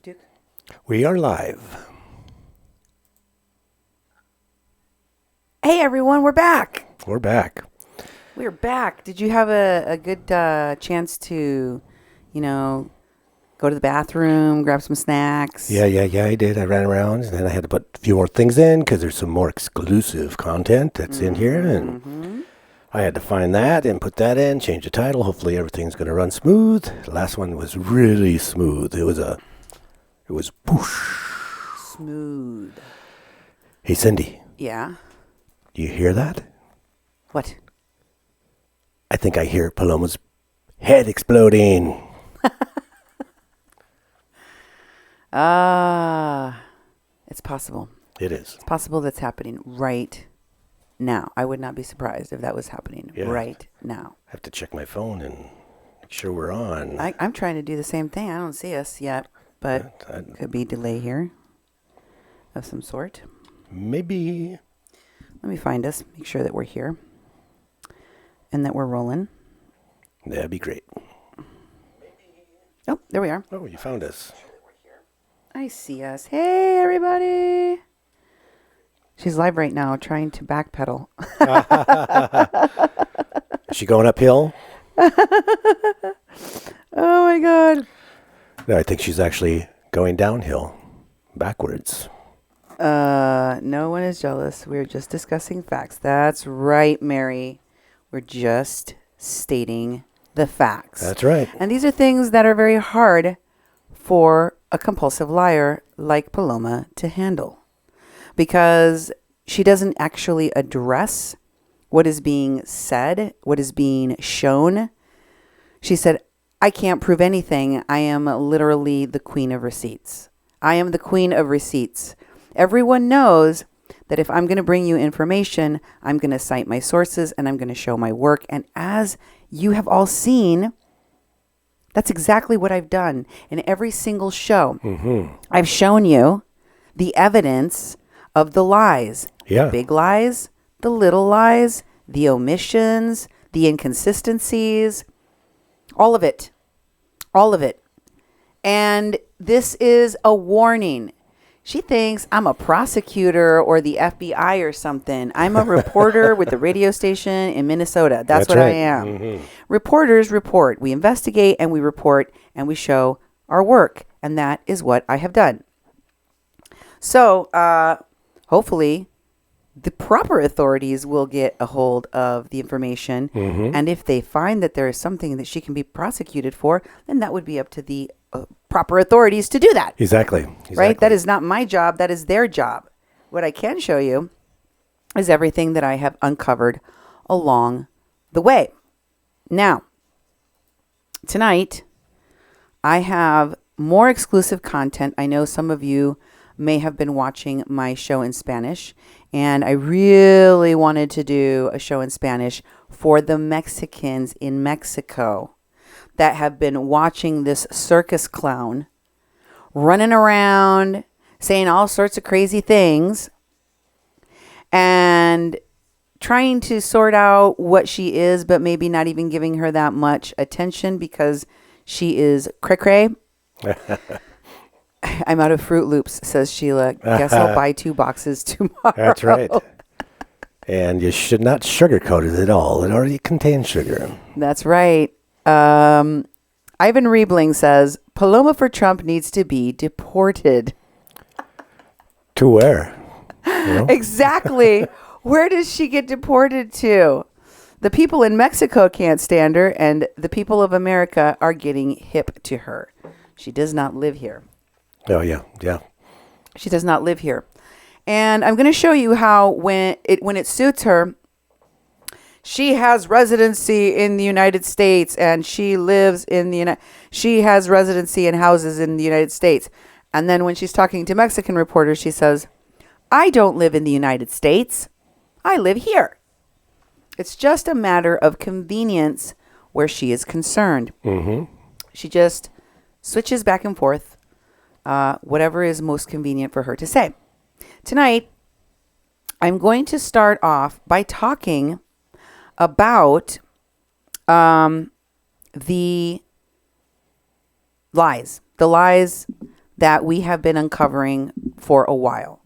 Duke. We are live. Hey everyone, we're back. We're back. We're back. Did you have a good chance to, go to the bathroom, grab some snacks? Yeah, I did. I ran around, and then I had to put a few more things in because there's some more exclusive content that's in here, and I had to find that and put that in, change the title. Hopefully everything's going to run smooth. The last one was really smooth. It was whoosh. Smooth. Hey, Cindy. Yeah? Do you hear that? What? I think I hear Paloma's head exploding. It's possible. It is. It's possible that's happening right now. I would not be surprised if that was happening right now. I have to check my phone and make sure we're on. I'm trying to do the same thing. I don't see us yet, but could be delay here of some sort. Maybe. Let me find us, make sure that we're here and that we're rolling. That'd be great. Oh, there we are. Oh, you found us. I see us. Hey, everybody. She's live right now trying to backpedal. Is she going uphill? Oh, my God. No, I think she's actually going downhill, backwards. No one is jealous. We're just discussing facts. That's right, Mary. We're just stating the facts. That's right. And these are things that are very hard for a compulsive liar like Paloma to handle, because she doesn't actually address what is being said, what is being shown. She said, I can't prove anything. I am literally the queen of receipts. I am the queen of receipts. Everyone knows that if I'm going to bring you information, I'm going to cite my sources and I'm going to show my work. And as you have all seen, that's exactly what I've done in every single show. Mm-hmm. I've shown you the evidence of the lies, the big lies, the little lies, the omissions, the inconsistencies, all of it, all of it. And this is a warning. She thinks I'm a prosecutor or the FBI or something. I'm a reporter with the radio station in Minnesota. That's what right. I am. Mm-hmm. Reporters report. We investigate and we report and we show our work. And that is what I have done. So hopefully the proper authorities will get a hold of the information. Mm-hmm. And if they find that there is something that she can be prosecuted for, then that would be up to the proper authorities to do that. Exactly. Right? That is not my job. That is their job. What I can show you is everything that I have uncovered along the way. Now, tonight, I have more exclusive content. I know some of you may have been watching my show in Spanish, and I really wanted to do a show in Spanish for the Mexicans in Mexico that have been watching this circus clown running around saying all sorts of crazy things and trying to sort out what she is, but maybe not even giving her that much attention because she is cray-cray. I'm out of Fruit Loops, says Sheila. Guess I'll buy 2 boxes tomorrow. That's right. And you should not sugarcoat it at all. It already contains sugar. That's right. Ivan Riebling says, Paloma4Trump needs to be deported. To where? You know? Exactly. Where does she get deported to? The people in Mexico can't stand her, and the people of America are getting hip to her. She does not live here. Oh, yeah. She does not live here. And I'm going to show you how when it suits her, she has residency in the United States and she lives in she has residency and houses in the United States. And then when she's talking to Mexican reporters, she says, I don't live in the United States. I live here. It's just a matter of convenience where she is concerned. Mm-hmm. She just switches back and forth, whatever is most convenient for her to say. Tonight, I'm going to start off by talking about the lies that we have been uncovering for a while.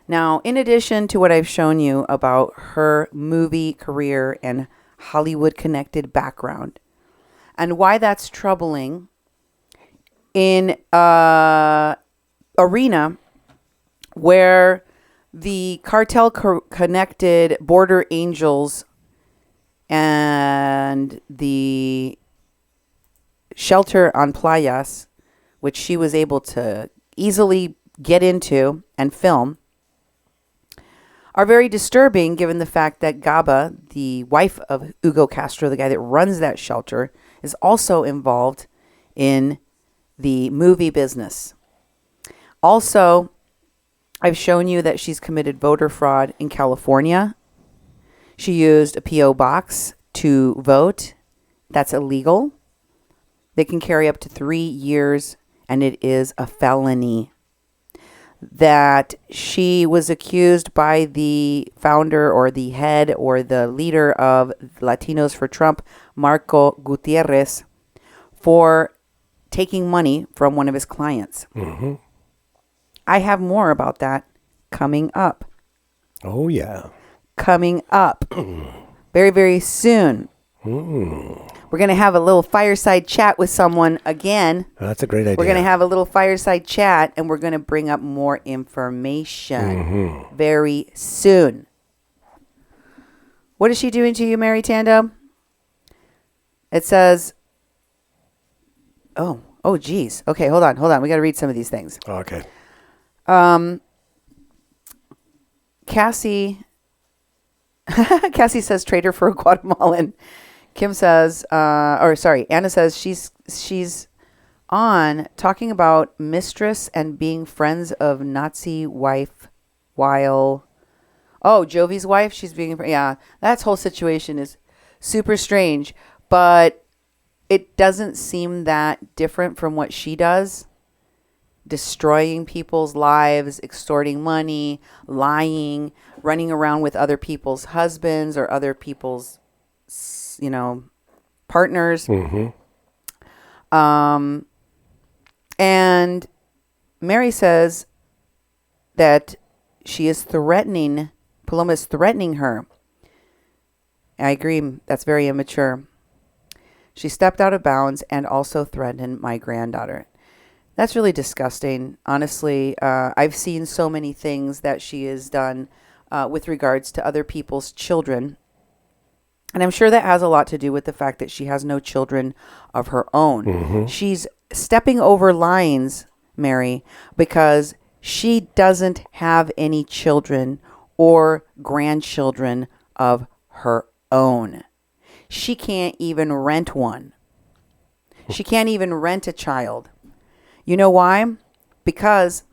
Now, in addition to what I've shown you about her movie career and Hollywood-connected background, and why that's troubling in an arena where the cartel-connected border angels and the shelter on playas, which she was able to easily get into and film, are very disturbing given the fact that Gaba, the wife of Hugo Castro, the guy that runs that shelter, is also involved in the movie business. Also, I've shown you that she's committed voter fraud in California. She used a P.O. box to vote. That's illegal. They can carry up to 3 years, and it is a felony. That she was accused by the founder or the head or the leader of Latinos for Trump, Marco Gutierrez, for taking money from one of his clients. Mm-hmm. I have more about that coming up. Oh, yeah. Coming up very, very soon. We're going to have a little fireside chat with someone again. That's a great idea. We're going to have a little fireside chat, and we're going to bring up more information very soon. What is she doing to you, Mary Tando? It says, oh, geez. Okay, hold on. We got to read some of these things. Okay. Cassie says traitor for a Guatemalan. Kim says, Anna says she's on talking about mistress and being friends of Nazi wife while, Jovi's wife, that whole situation is super strange, but it doesn't seem that different from what she does. Destroying people's lives, extorting money, lying, running around with other people's husbands or other people's, partners. And Mary says that Paloma is threatening her. I agree. That's very immature. She stepped out of bounds and also threatened my granddaughter. That's really disgusting. Honestly, I've seen so many things that she has done with regards to other people's children. And I'm sure that has a lot to do with the fact that she has no children of her own. She's stepping over lines, Mary, because she doesn't have any children or grandchildren of her own. She can't even rent one. She can't even rent a child. You know why? Because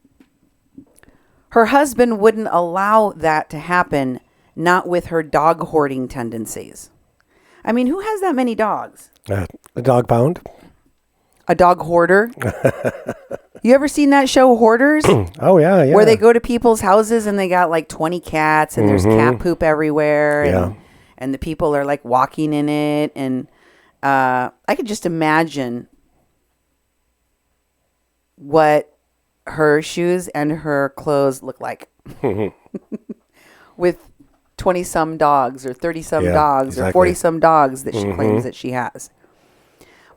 her husband wouldn't allow that to happen, not with her dog hoarding tendencies. I mean, who has that many dogs? A dog pound. A dog hoarder. You ever seen that show, Hoarders? Oh, yeah. Where they go to people's houses and they got like 20 cats and there's cat poop everywhere. And the people are like walking in it. And I could just imagine what her shoes and her clothes look like with 20 some dogs or 30 some dogs or 40 some dogs that she claims that she has.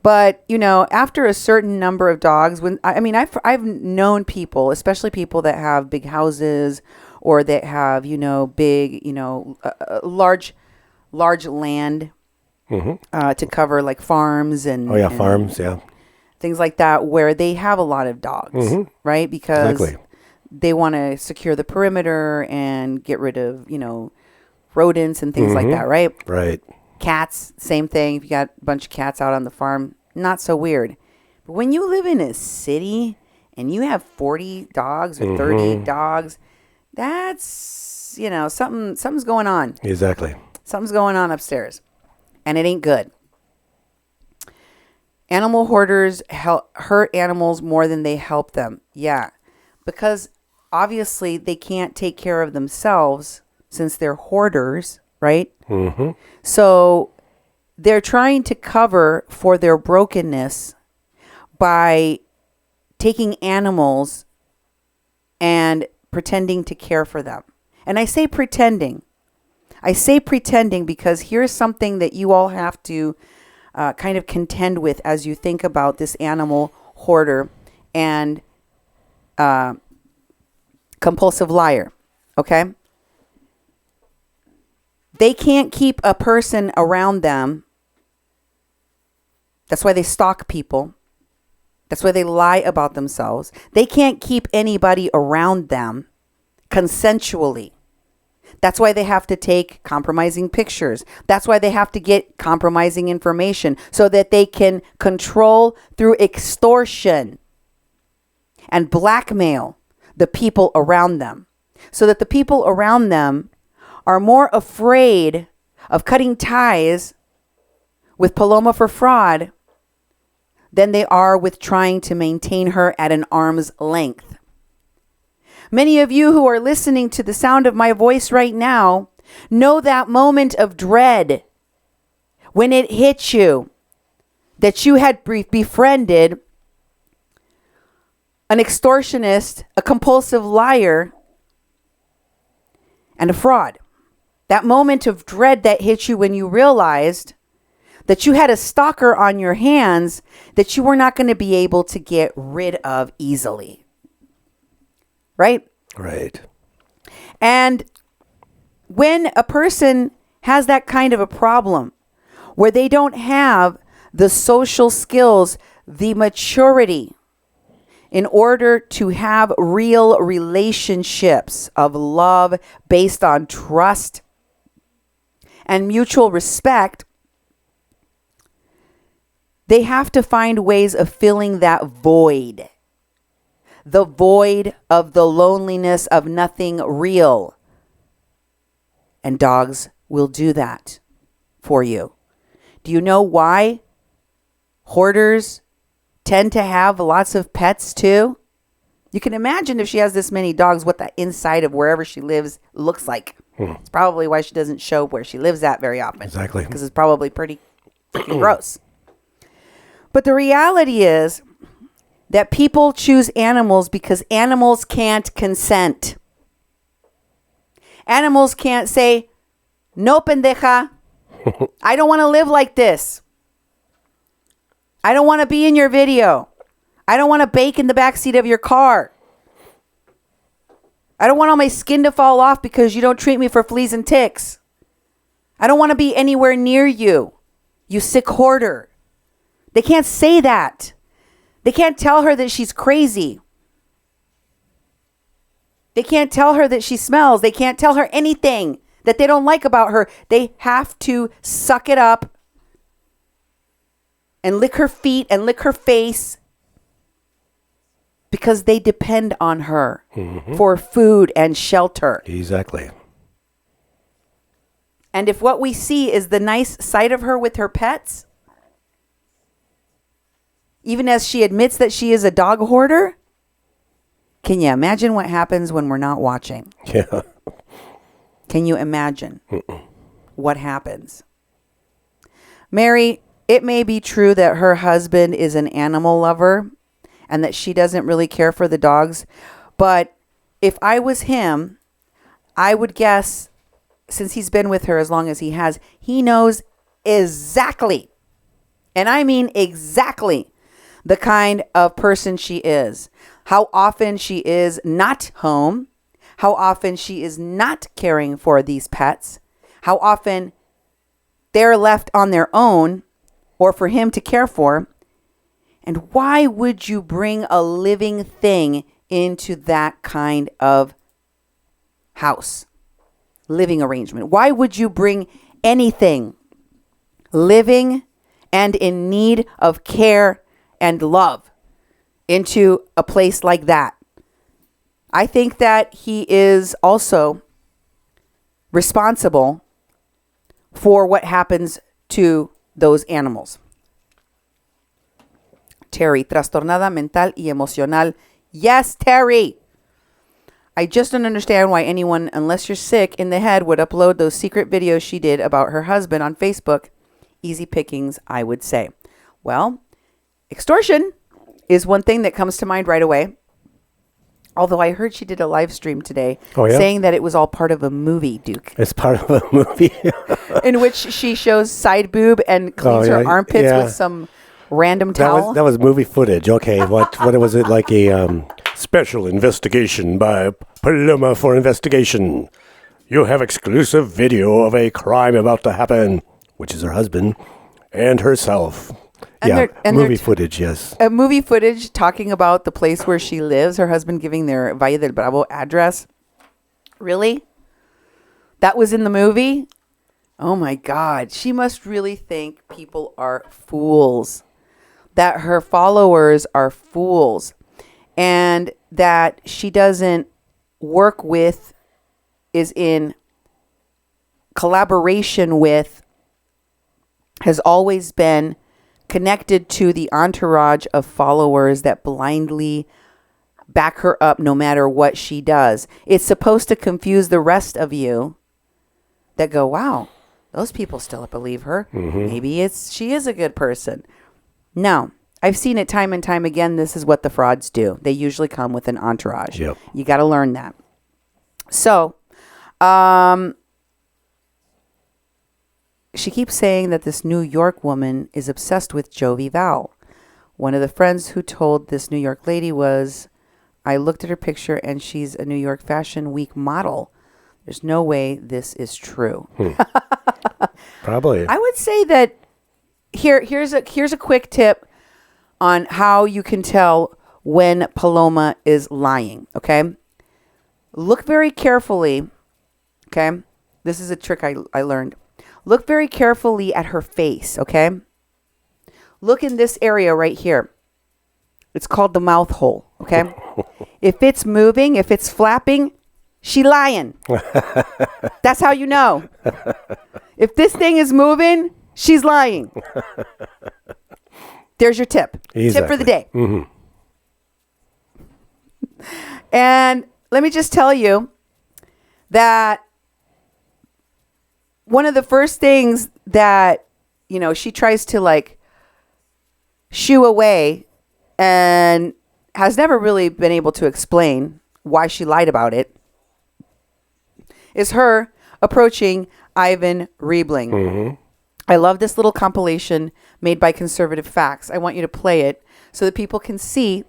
But, after a certain number of dogs, I've known people, especially people that have big houses or that have, big, large land to cover like farms and farms, things like that, where they have a lot of dogs, right? Because they want to secure the perimeter and get rid of, rodents and things like that, right? Right. Cats, same thing. If you got a bunch of cats out on the farm, not so weird. But when you live in a city and you have 40 dogs or 30 dogs, that's, something's going on. Exactly. Something's going on upstairs. And it ain't good. Animal hoarders hurt animals more than they help them. Yeah. Because obviously they can't take care of themselves since they're hoarders, right? So they're trying to cover for their brokenness by taking animals and pretending to care for them. And I say pretending. I say pretending because here's something that you all have to kind of contend with as you think about this animal hoarder and compulsive liar. Okay? They can't keep a person around them. That's why they stalk people. That's why they lie about themselves. They can't keep anybody around them consensually. That's why they have to take compromising pictures. That's why they have to get compromising information so that they can control through extortion and blackmail the people around them. So that the people around them are more afraid of cutting ties with Paloma4Fraud than they are with trying to maintain her at an arm's length. Many of you who are listening to the sound of my voice right now know that moment of dread when it hit you that you had befriended an extortionist, a compulsive liar, and a fraud. That moment of dread that hit you when you realized that you had a stalker on your hands that you were not going to be able to get rid of easily. Right? Right. And when a person has that kind of a problem where they don't have the social skills, the maturity in order to have real relationships of love based on trust and mutual respect, they have to find ways of filling that void. The void of the loneliness of nothing real. And dogs will do that for you. Do you know why hoarders tend to have lots of pets too? You can imagine if she has this many dogs, what the inside of wherever she lives looks like. It's probably why she doesn't show where she lives at very often. Exactly. Because it's probably pretty freaking gross. But the reality is that people choose animals because animals can't consent. Animals can't say, no, pendeja. I don't want to live like this. I don't want to be in your video. I don't want to bake in the backseat of your car. I don't want all my skin to fall off because you don't treat me for fleas and ticks. I don't want to be anywhere near you, you sick hoarder. They can't say that. They can't tell her that she's crazy. They can't tell her that she smells. They can't tell her anything that they don't like about her. They have to suck it up and lick her feet and lick her face because they depend on her for food and shelter. Exactly. And if what we see is the nice side of her with her pets, even as she admits that she is a dog hoarder, can you imagine what happens when we're not watching? Yeah. Can you imagine what happens? Mary, it may be true that her husband is an animal lover and that she doesn't really care for the dogs. But if I was him, I would guess, since he's been with her as long as he has, he knows exactly, and I mean exactly, the kind of person she is. How often she is not home. How often she is not caring for these pets. How often they're left on their own or for him to care for. And why would you bring a living thing into that kind of house? Living arrangement. Why would you bring anything living and in need of care and love into a place like that? I think that he is also responsible for what happens to those animals. Terry, trastornada mental y emocional. Yes, Terry. I just don't understand why anyone, unless you're sick in the head, would upload those secret videos she did about her husband on Facebook. Easy pickings, I would say. Well, extortion. is one thing that comes to mind right away. Although I heard she did a live stream today saying that it was all part of a movie, Duke. It's part of a movie. In which she shows side boob and cleans her armpits with some random towel. That was movie footage. Okay, what was it, like a special investigation by Paloma for investigation? You have exclusive video of a crime about to happen, which is her husband and herself. Movie footage, yes. Movie footage talking about the place where she lives, her husband giving their Valle del Bravo address. Really? That was in the movie? Oh my God. She must really think people are fools. That her followers are fools. And that she doesn't work with, is in collaboration with, has always been connected to the entourage of followers that blindly back her up no matter what she does. It's supposed to confuse the rest of you that go, wow, those people still believe her. Mm-hmm. Maybe she is a good person. No, I've seen it time and time again. This is what the frauds do. They usually come with an entourage. Yep. You got to learn that. So, she keeps saying that this New York woman is obsessed with Jovi Val. One of the friends who told this New York lady was, I looked at her picture and she's a New York Fashion Week model. There's no way this is true. Probably. I would say that here's a quick tip on how you can tell when Paloma is lying, okay? Look very carefully, okay? This is a trick I learned. Look very carefully at her face, okay? Look in this area right here. It's called the mouth hole, okay? If it's moving, if it's flapping, she lying. That's how you know. If this thing is moving, she's lying. There's your tip. Exactly. Tip for the day. Mm-hmm. And let me just tell you that one of the first things that, she tries to like shoo away and has never really been able to explain why she lied about it is her approaching Ivan Riebling. Mm-hmm. I love this little compilation made by Conservative Facts. I want you to play it so that people can see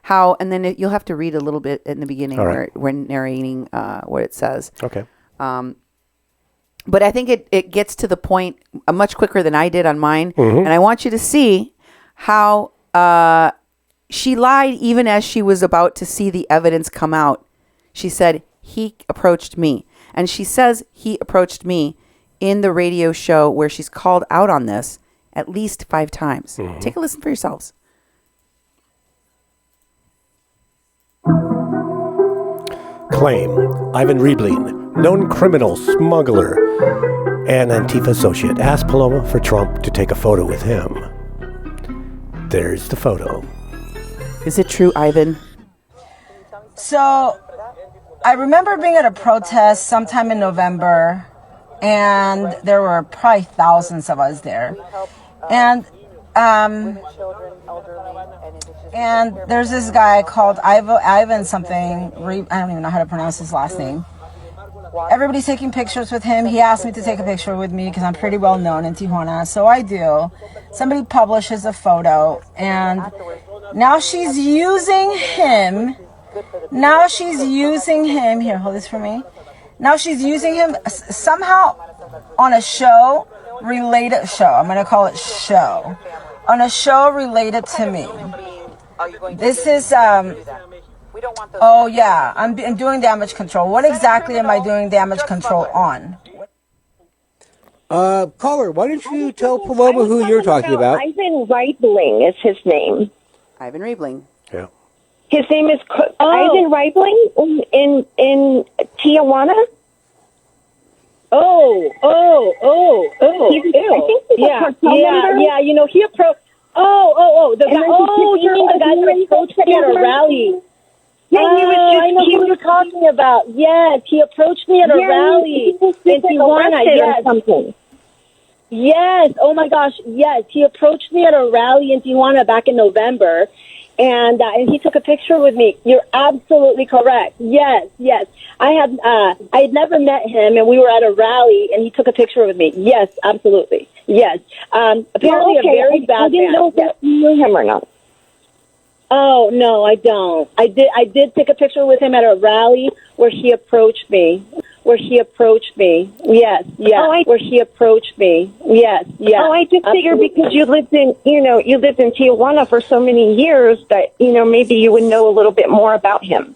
how, and then you'll have to read a little bit in the beginning where we're narrating what it says. Okay. But I think it gets to the point much quicker than I did on mine. Mm-hmm. And I want you to see how she lied even as she was about to see the evidence come out. She said, he approached me. And she says he approached me in the radio show where she's called out on this at least 5 times. Mm-hmm. Take a listen for yourselves. Claim, Ivan Riebling, known criminal, smuggler, and Antifa associate, asked Paloma4Trump to take a photo with him. There's the photo. Is it true, Ivan? So, I remember being at a protest sometime in November, and there were probably thousands of us there. And there's this guy called Ivan something. I don't even know how to pronounce his last name. Everybody's taking pictures with him. He asked me to take a picture with me because I'm pretty well known in Tijuana. So I do. Somebody publishes a photo, and now she's using him. Here, hold this for me. Now she's using him somehow on a show related show. I'm going to call it show. On a show related to me. This is, oh yeah, I'm doing damage control. What exactly am I doing damage control on? Caller, why don't you tell Paloma who you're talking about? Ivan Riebling is his name. Ivan Riebling. Yeah. His name is Ivan Riebling in Tijuana. Oh. I think he's a cartel member. Yeah. He approached. The guy. You mean the guy that approached me at a rally? Yeah, I know who you're talking about. Yes, he approached me at a rally in Tijuana. Yes. Something. Yes. Oh my gosh. Yes, he approached me at a rally in Tijuana back in November, and he took a picture with me. You're absolutely correct. Yes, yes. I had never met him, and we were at a rally, and he took a picture with me. Yes, absolutely. Yes. Apparently, a very bad man. I didn't know if you knew him or not. Oh no, I don't. I did take a picture with him at a rally where he approached me. Yes, yes. Where he approached me. Yes, yes. Oh, I just figured because you lived in Tijuana for so many years that, maybe you would know a little bit more about him.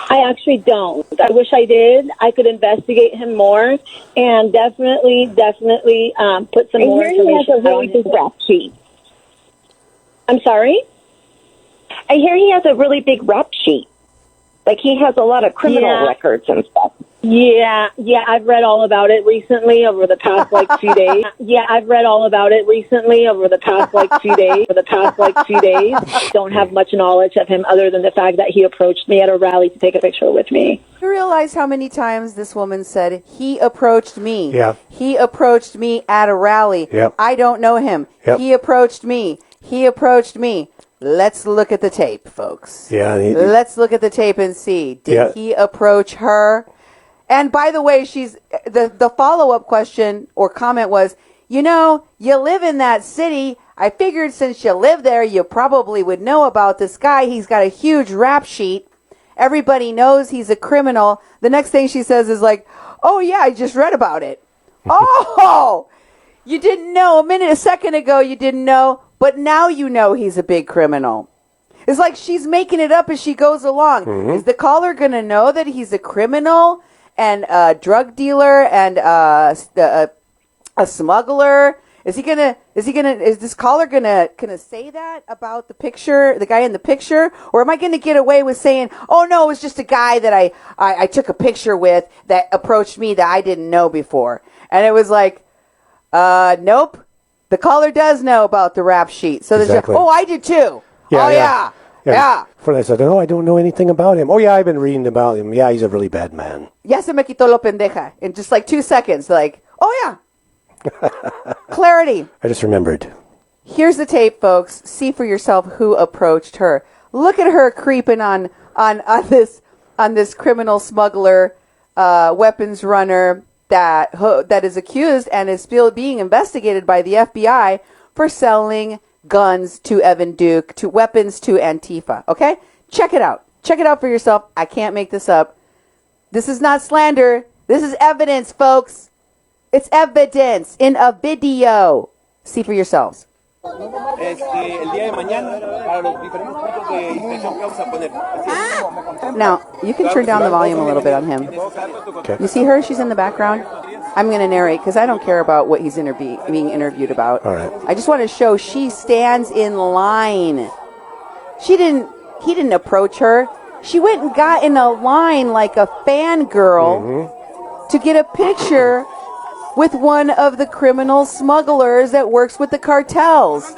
I actually don't. I wish I did. I could investigate him more and definitely put some more information on his rap sheet. I'm sorry? I hear he has a really big rap sheet. Like he has a lot of criminal records and stuff. Yeah, I've read all about it recently over the past 2 days. Don't have much knowledge of him other than the fact that he approached me at a rally to take a picture with me. You realize how many times this woman said, he approached me. Yeah. He approached me at a rally. Yep. I don't know him. Yep. He approached me. Let's look at the tape, folks. Yeah. Let's look at the tape and see. Did he approach her? And by the way, the follow-up question or comment was, you live in that city. I figured since you live there, you probably would know about this guy. He's got a huge rap sheet. Everybody knows he's a criminal. The next thing she says is like, oh, yeah, I just read about it. Oh, you didn't know a second ago, you didn't know, but now you know he's a big criminal. It's like she's making it up as she goes along. Mm-hmm. Is the caller going to know that he's a criminal and a drug dealer and a smuggler? Is this caller gonna say that about the guy in the picture? Or am I gonna get away with saying, oh no, it was just a guy that I took a picture with that approached me that I didn't know before? And it was like, nope. The caller does know about the rap sheet. So exactly. Oh, I did too. Yeah. Before I said, oh, I don't know anything about him. Oh, yeah, I've been reading about him. Yeah, he's a really bad man. Ya se me quitó lo pendeja. In just 2 seconds, oh, yeah. Clarity. I just remembered. Here's the tape, folks. See for yourself who approached her. Look at her creeping on this criminal smuggler, weapons runner that is accused and is still being investigated by the FBI for selling guns to Evan Duke, to weapons to Antifa. Okay? Check it out. Check it out for yourself. I can't make this up. This is not slander. This is evidence, folks. It's evidence in a video. See for yourselves. Now, you can turn down the volume a little bit on him. Okay. You see her? She's in the background. I'm going to narrate because I don't care about what he's being interviewed about. All right. I just want to show she stands in line. He didn't approach her. She went and got in a line like a fangirl to get a picture with one of the criminal smugglers that works with the cartels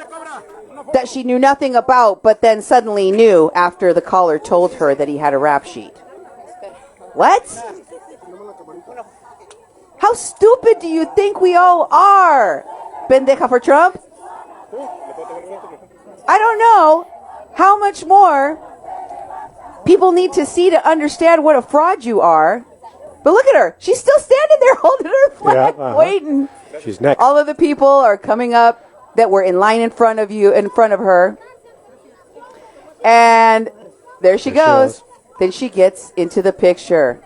that she knew nothing about, but then suddenly knew after the caller told her that he had a rap sheet. What? How stupid do you think we all are? Pendeja for Trump? I don't know how much more people need to see to understand what a fraud you are. But look at her. She's still standing there holding her flag, waiting. She's next. All of the people are coming up that were in line in front of her. And there she goes. Then she gets into the picture.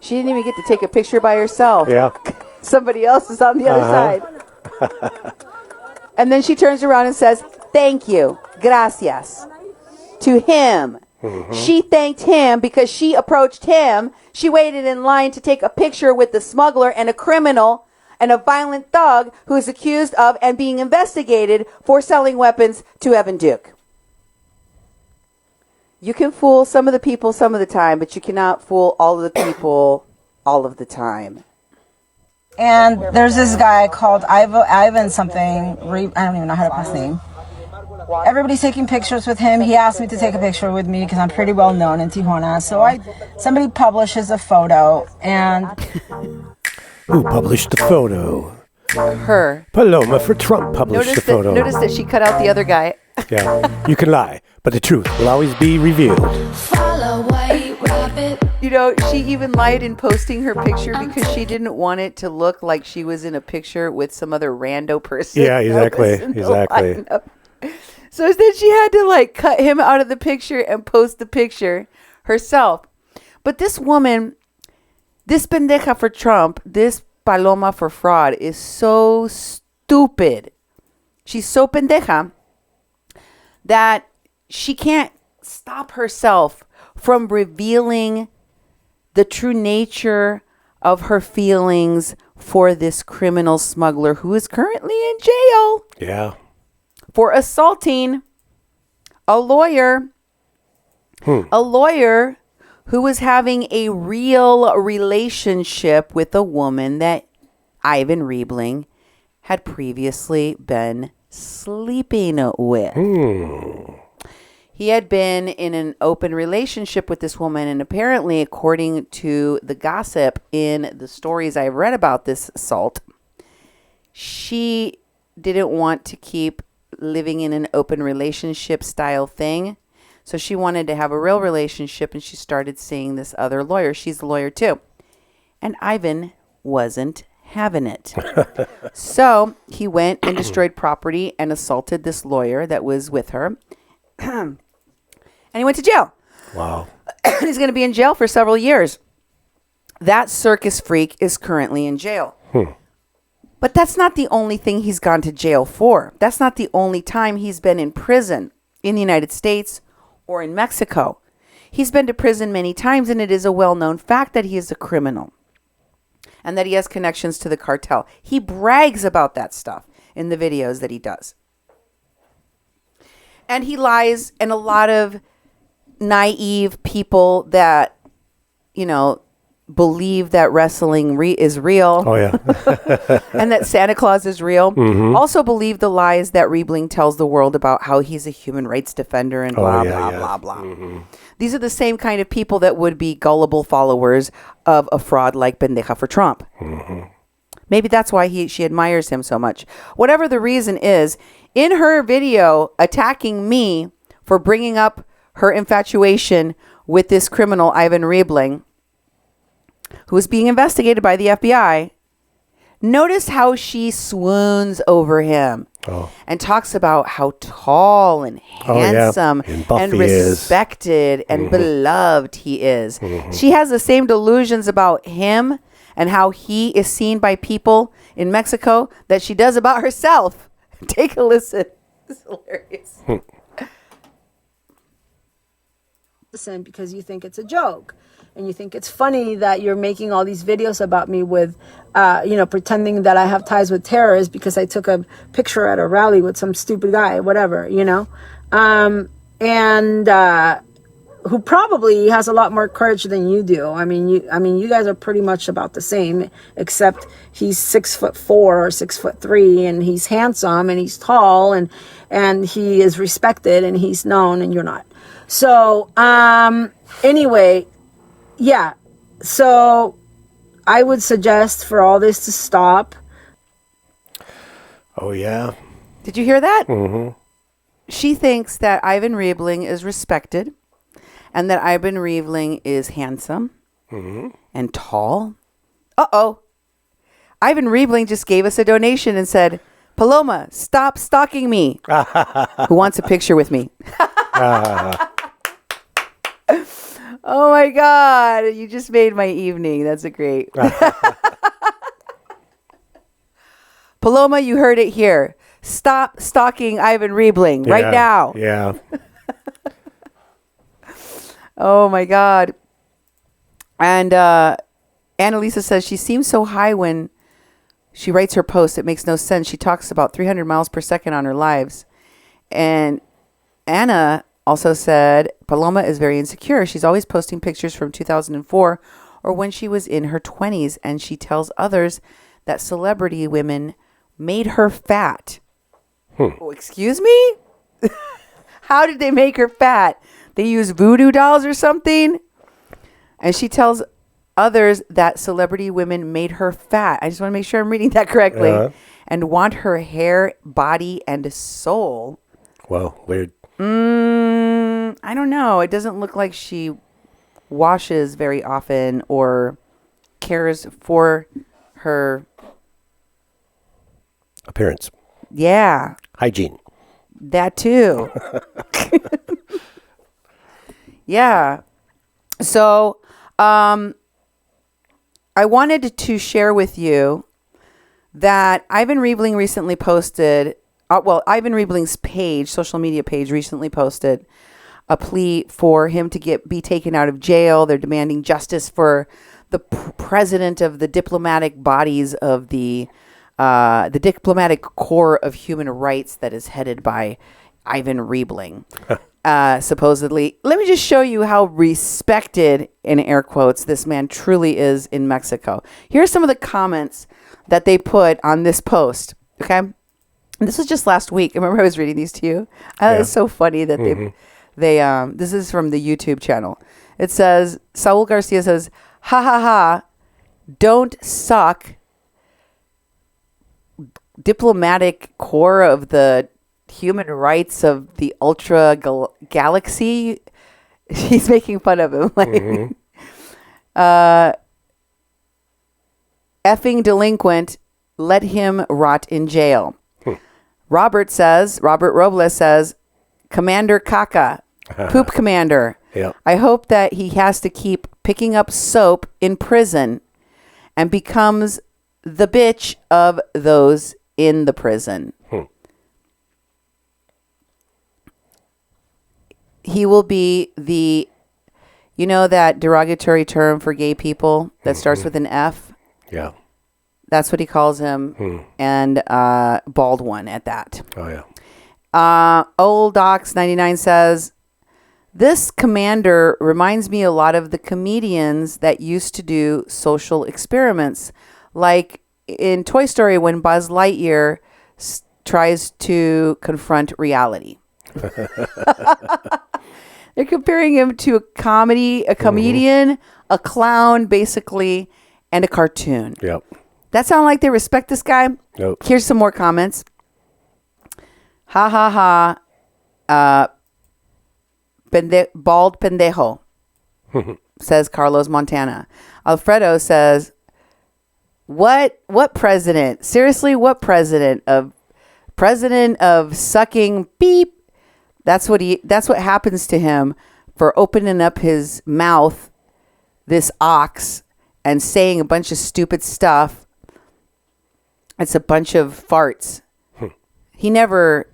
She didn't even get to take a picture by herself. Yeah. Somebody else is on the other side. And then she turns around and says, thank you, gracias, to him. Mm-hmm. She thanked him because she approached him. She waited in line to take a picture with the smuggler and a criminal and a violent thug who is accused of and being investigated for selling weapons to Evan Duke. You can fool some of the people some of the time, but you cannot fool all of the people all of the time. And there's this guy called Ivan something. I don't even know how to pronounce his name. Everybody's taking pictures with him. He asked me to take a picture with me because I'm pretty well known in Tijuana. So somebody publishes a photo and... Who published the photo? her. Paloma for Trump published the photo. Notice that she cut out the other guy. Yeah, you can lie, but the truth will always be revealed. You know, she even lied in posting her picture because she didn't want it to look like she was in a picture with some other rando person. Yeah, exactly. So then she had to like cut him out of the picture and post the picture herself. But this woman, this pendeja for Trump, this Paloma4Fraud is so stupid. She's so pendeja that she can't stop herself from revealing the true nature of her feelings for this criminal smuggler who is currently in jail. Yeah. For assaulting a lawyer. A lawyer who was having a real relationship with a woman that Ivan Riebling had previously been sleeping with. He had been in an open relationship with this woman, and apparently, according to the gossip in the stories I've read about this assault, she didn't want to keep living in an open relationship style thing. So she wanted to have a real relationship, and she started seeing this other lawyer. She's a lawyer too. And Ivan wasn't having it. So he went and destroyed property and assaulted this lawyer that was with her. And he went to jail. Wow. He's going to be in jail for several years. That circus freak is currently in jail. But that's not the only thing he's gone to jail for. That's not the only time he's been in prison in the United States or in Mexico. He's been to prison many times, and it is a well-known fact that he is a criminal and that he has connections to the cartel. He brags about that stuff in the videos that he does. And he lies, and a lot of naive people that, you know, believe that wrestling is real. Oh, yeah. And that Santa Claus is real. Also believe the lies that Riebling tells the world about how he's a human rights defender and blah, blah, blah. These are the same kind of people that would be gullible followers of a fraud like Pendeja for Trump. Maybe that's why she admires him so much. Whatever the reason is, in her video attacking me for bringing up her infatuation with this criminal, Ivan Riebling, who is being investigated by the FBI, notice how she swoons over him and talks about how tall and handsome and respected and beloved he is. She has the same delusions about him and how he is seen by people in Mexico that she does about herself. Take a listen. This is hilarious. Listen, because you think it's a joke. And you think it's funny that you're making all these videos about me with, pretending that I have ties with terrorists because I took a picture at a rally with some stupid guy, whatever, who probably has a lot more courage than you do. I mean, you guys are pretty much about the same, except he's 6'4" or 6'3", and he's handsome and he's tall and he is respected and he's known, and you're not. So, anyway. Yeah, so I would suggest for all this to stop. Oh, yeah. Did you hear that? She thinks that Ivan Riebling is respected and that Ivan Riebling is handsome and tall. Uh-oh. Ivan Riebling just gave us a donation and said, Paloma, stop stalking me. Who wants a picture with me? Oh my God, you just made my evening. That's a great. Paloma, you heard it here. Stop stalking Ivan Riebling right now. Yeah. Oh my God. And Annalisa says she seems so high when she writes her post. It makes no sense. She talks about 300 miles per second on her lives. And Anna also said Paloma is very insecure. She's always posting pictures from 2004 or when she was in her 20s, and she tells others that celebrity women made her fat. Oh, excuse me? How did they make her fat? They use voodoo dolls or something? And she tells others that celebrity women made her fat. I just want to make sure I'm reading that correctly. And want her hair, body, and soul. Well, weird. I don't know. It doesn't look like she washes very often or cares for her appearance. Yeah. Hygiene. That too. Yeah. So, I wanted to share with you that Ivan Riebling recently posted, Ivan Riebling's page, social media page, recently posted a plea for him to be taken out of jail. They're demanding justice for the president of the diplomatic bodies of the diplomatic corps of human rights that is headed by Ivan Riebling. Supposedly. Let me just show you how respected, in air quotes, this man truly is in Mexico. Here's some of the comments that they put on this post. Okay. And this was just last week. Remember I was reading these to you? It's so funny that they this is from the YouTube channel. It says, Saul Garcia says, ha ha ha, don't suck. Diplomatic corps of the human rights of the ultra galaxy. He's making fun of him. Like, effing delinquent, let him rot in jail. Robert Robles says, Commander Caca, poop commander. Yep. I hope that he has to keep picking up soap in prison and becomes the bitch of those in the prison. He will be that derogatory term for gay people that starts with an F? Yeah. That's what he calls him. And bald one at that. Oh, yeah. Old Docs 99 says, this commander reminds me a lot of the comedians that used to do social experiments. Like in Toy Story when Buzz Lightyear tries to confront reality. They're comparing him to a comedian, a clown, basically, and a cartoon. Yep. That sound like they respect this guy? Nope. Here's some more comments. Ha ha ha. Bald pendejo, says Carlos Montana. Alfredo says, What president? Seriously, what president of sucking beep? That's what happens to him for opening up his mouth, this ox, and saying a bunch of stupid stuff. It's a bunch of farts. He never,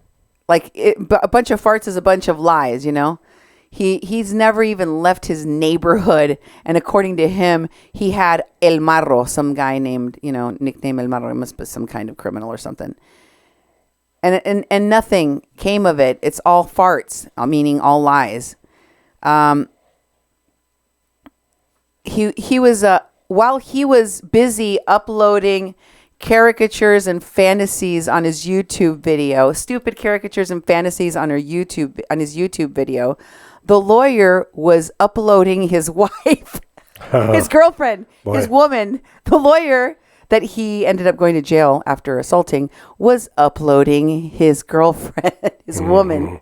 a bunch of farts is a bunch of lies, you know? He's never even left his neighborhood. And according to him, he had El Marro, some guy named, nickname El Marro. It must be some kind of criminal or something. And nothing came of it. It's all farts, meaning all lies. He was while he was busy uploading caricatures and fantasies on his YouTube video, stupid caricatures and fantasies on his YouTube video, the lawyer was uploading his wife, his girlfriend, his woman. The lawyer that he ended up going to jail after assaulting was uploading his girlfriend, his woman.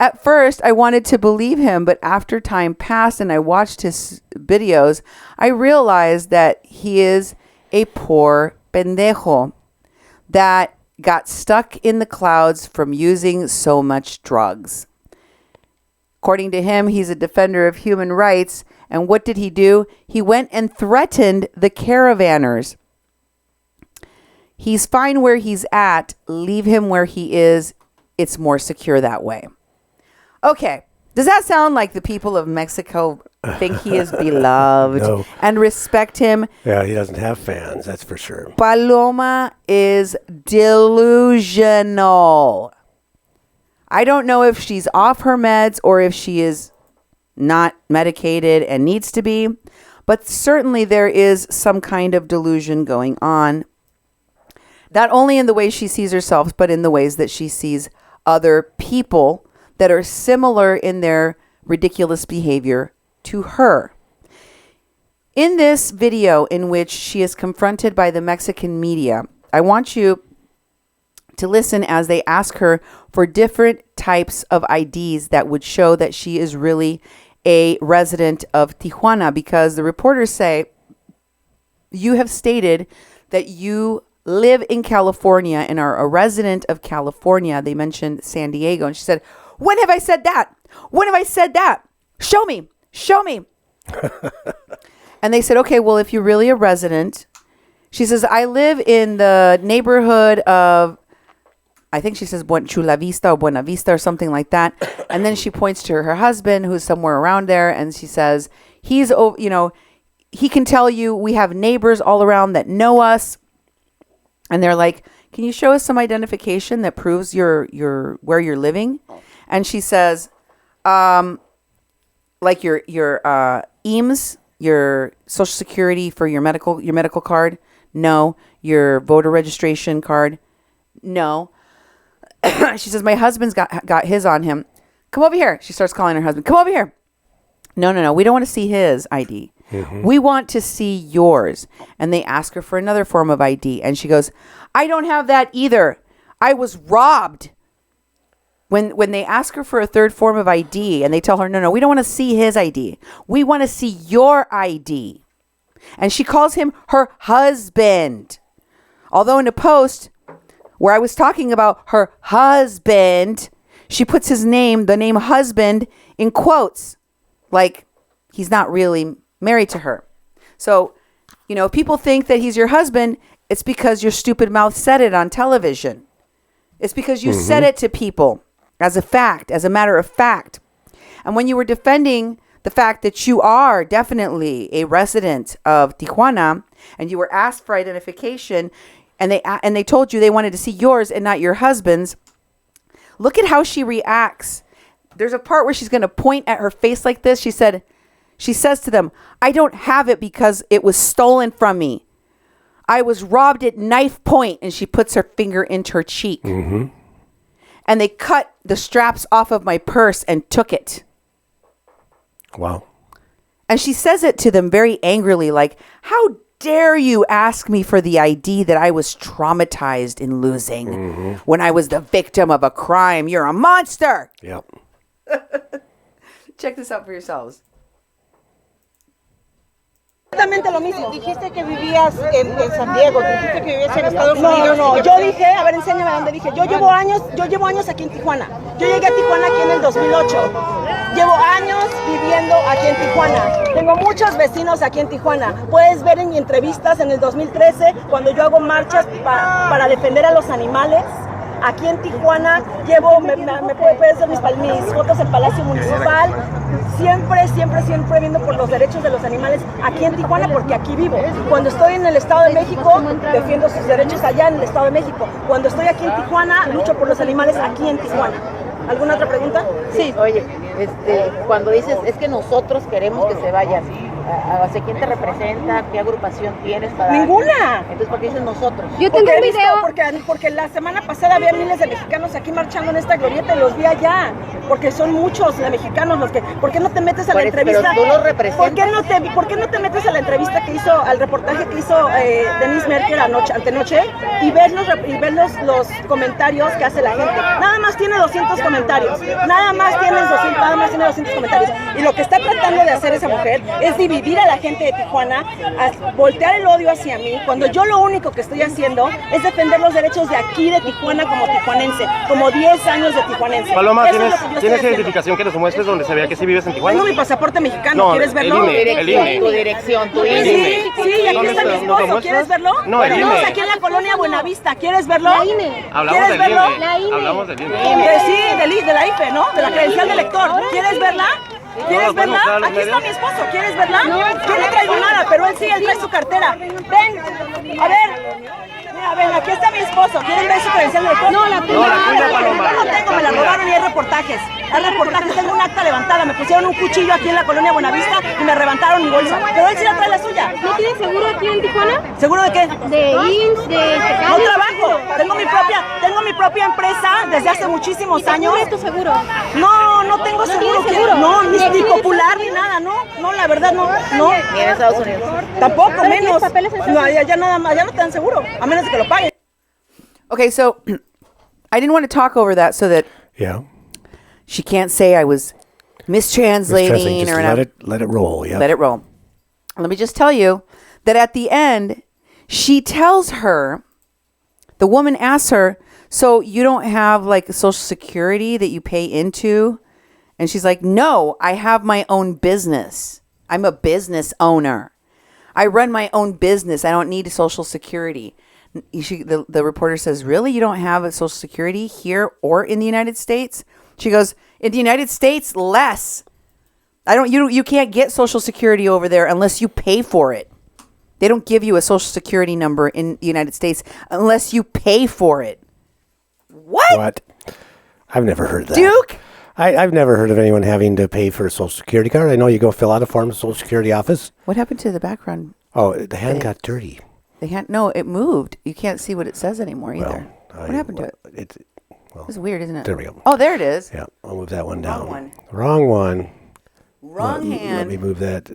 At first, I wanted to believe him, but after time passed and I watched his videos, I realized that he is a poor pendejo that got stuck in the clouds from using so much drugs. According to him, he's a defender of human rights. And what did he do? He went and threatened the caravanners. He's fine where he's at. Leave him where he is. It's more secure that way. Okay. Does that sound like the people of Mexico think he is beloved and respect him? Yeah, he doesn't have fans, that's for sure. Paloma is delusional. I don't know if she's off her meds or if she is not medicated and needs to be, but certainly there is some kind of delusion going on. Not only in the way she sees herself, but in the ways that she sees other people that are similar in their ridiculous behavior to her. In this video in which she is confronted by the Mexican media, I want you to listen as they ask her for different types of IDs that would show that she is really a resident of Tijuana, because the reporters say, you have stated that you live in California and are a resident of California. They mentioned San Diego. And she said, when have I said that? When have I said that? Show me. Show me. And they said, okay, well, if you're really a resident, she says, I live in the neighborhood of, I think she says Chula Vista or Buena Vista or something like that. And then she points to her husband, who's somewhere around there. And she says, he's, you know, he can tell you we have neighbors all around that know us. And they're like, can you show us some identification that proves your where you're living? And she says, like your EAMS, your Social Security for your medical card? No. Your voter registration card? No. She says, my husband's got his on him. Come over here. She starts calling her husband. Come over here. No. We don't want to see his ID. Mm-hmm. We want to see yours. And they ask her for another form of ID. And she goes, I don't have that either. I was robbed. When they ask her for a third form of ID and they tell her, no, we don't want to see his ID. We want to see your ID. And she calls him her husband. Although in a post where I was talking about her husband, she puts his name, the name husband, in quotes, like he's not really married to her. So, you know, if people think that he's your husband, it's because your stupid mouth said it on television. It's because you said it to people as a fact, as a matter of fact. And when you were defending the fact that you are definitely a resident of Tijuana and you were asked for identification, and they told you they wanted to see yours and not your husband's, look at how she reacts. There's a part where she's going to point at her face like this. She says to them, I don't have it because it was stolen from me. I was robbed at knife point. And she puts her finger into her cheek. Mm-hmm. And they cut the straps off of my purse and took it. Wow. And she says it to them very angrily, like, how dare you ask me for the ID that I was traumatized in losing when I was the victim of a crime? You're a monster. Yep. Check this out for yourselves. Exactamente lo mismo. Dijiste que vivías en San Diego, dijiste que vivías en Estados Unidos. No, yo dije, a ver, enséñame dónde dije. Yo llevo años aquí en Tijuana. Yo llegué a Tijuana aquí en el 2008. Llevo años viviendo aquí en Tijuana. Tengo muchos vecinos aquí en Tijuana. Puedes ver en entrevistas en el 2013 cuando yo hago marchas para defender a los animales. Aquí en Tijuana puedes ver mis fotos en Palacio Municipal. Siempre viendo por los derechos de los animales aquí en Tijuana, porque aquí vivo. Cuando estoy en el Estado de México, defiendo sus derechos allá en el Estado de México. Cuando estoy aquí en Tijuana, lucho por los animales aquí en Tijuana. ¿Alguna otra pregunta? Sí. Oye, cuando dices, es que nosotros queremos que se vayan, ¿hacia quién te representa? ¿Qué agrupación tienes para...? ¡Ninguna! Entonces, ¿por qué dices nosotros? Yo tengo un video. Porque la semana pasada había miles de mexicanos aquí marchando en esta glorieta y los vi allá. Porque son muchos de mexicanos los que... ¿Por qué no te metes a la entrevista? Pero tú los representas. ¿Por qué no te metes a la entrevista que hizo, al reportaje que hizo Denise Merker antenoche y ves los comentarios que hace la gente? Nada más tiene 200 comentarios. Nada más tiene 200 comentarios. Y lo que está tratando de hacer esa mujer es dividir a la gente de Tijuana, a voltear el odio hacia mí, cuando yo lo único que estoy haciendo es defender los derechos de aquí de Tijuana como tijuanense, como 10 años de tijuanense. Paloma, ¿tienes identificación que nos muestres donde se vea que sí vives en Tijuana? Tengo mi pasaporte mexicano, ¿quieres verlo? El INE. Tu dirección. Sí, aquí está mi esposo, ¿quieres verlo? No, el INE. Estamos aquí en la colonia Buenavista, ¿quieres verlo? La INE. Hablamos del INE. Hablamos del INE. Sí, de la IFE, ¿no? De la credencial de lector. ¿Quieres verla? ¿Quieres verla? Aquí está mi esposo, ¿quieres verla? Yo no traigo nada, pero él trae su cartera. Ven, a ver. Mira, ven, aquí está mi esposo. ¿Quieren ver su credencial de lector? No, la tuya, Paloma. Yo no tengo, me la robaron y es reportero. reportajes. Tengo un acta levantada. Me pusieron un cuchillo aquí en la colonia Buenavista y me arrebataron mi bolsa. Pero él sí la trae la suya. ¿No tienes seguro aquí en Tijuana? ¿Seguro de qué? De IMSS, de No trabajo. Tengo mi propia empresa desde hace muchísimos años. ¿Cuál es tu seguro? No tengo seguro. No, ni popular ni nada, no, la verdad no. Ni en Estados Unidos. Tampoco, menos. No, allá no te dan seguro, a menos de que lo paguen. Okay, so I didn't want to talk over that so that she can't say I was mistranslating just or let it roll. Yeah, let it roll. Let me just tell you that at the end, she tells her, the woman asks her, so you don't have like Social Security that you pay into? And she's like, no, I have my own business. I'm a business owner. I run my own business. I don't need Social Security. The reporter says, really? You don't have a Social Security here or in the United States? She goes, in the United States, less. You can't get Social Security over there unless you pay for it. They don't give you a Social Security number in the United States unless you pay for it. What? I've never heard that. Duke? I've never heard of anyone having to pay for a Social Security card. I know you go fill out a form at the Social Security office. What happened to the background? Oh, the hand got dirty. No, it moved. You can't see what it says anymore either. What happened to it? It's weird, isn't it? There we go. Oh, there it is. Yeah, I'll move that one down. Wrong one. Wrong hand. Let me move that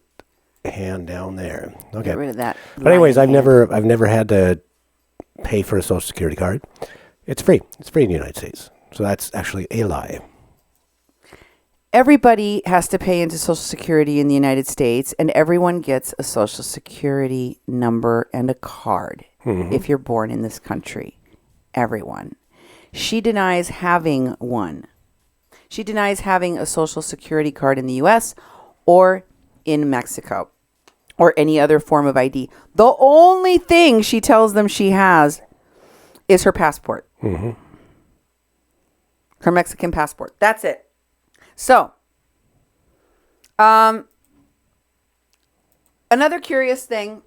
hand down there. Okay. Get rid of that. But anyways, I've never had to pay for a Social Security card. It's free. It's free in the United States. So that's actually a lie. Everybody has to pay into Social Security in the United States, and everyone gets a Social Security number and a card if you're born in this country. Everyone. She denies having one. She denies having a Social Security card in the U.S. or in Mexico or any other form of ID. The only thing she tells them she has is her passport. Her Mexican passport. That's it. So, another curious thing,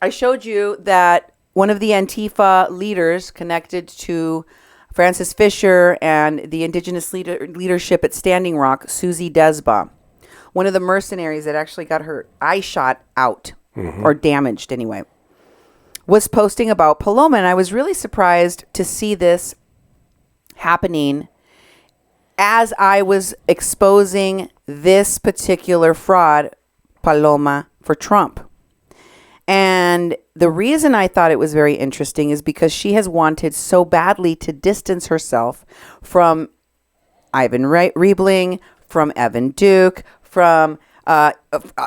I showed you that one of the Antifa leaders connected to Francis Fisher and the indigenous leadership at Standing Rock, Susie Desba, one of the mercenaries that actually got her eye shot out or damaged anyway, was posting about Paloma. And I was really surprised to see this happening as I was exposing this particular fraud, Paloma for Trump. And the reason I thought it was very interesting is because she has wanted so badly to distance herself from Ivan Riebling, from Evan Duke, from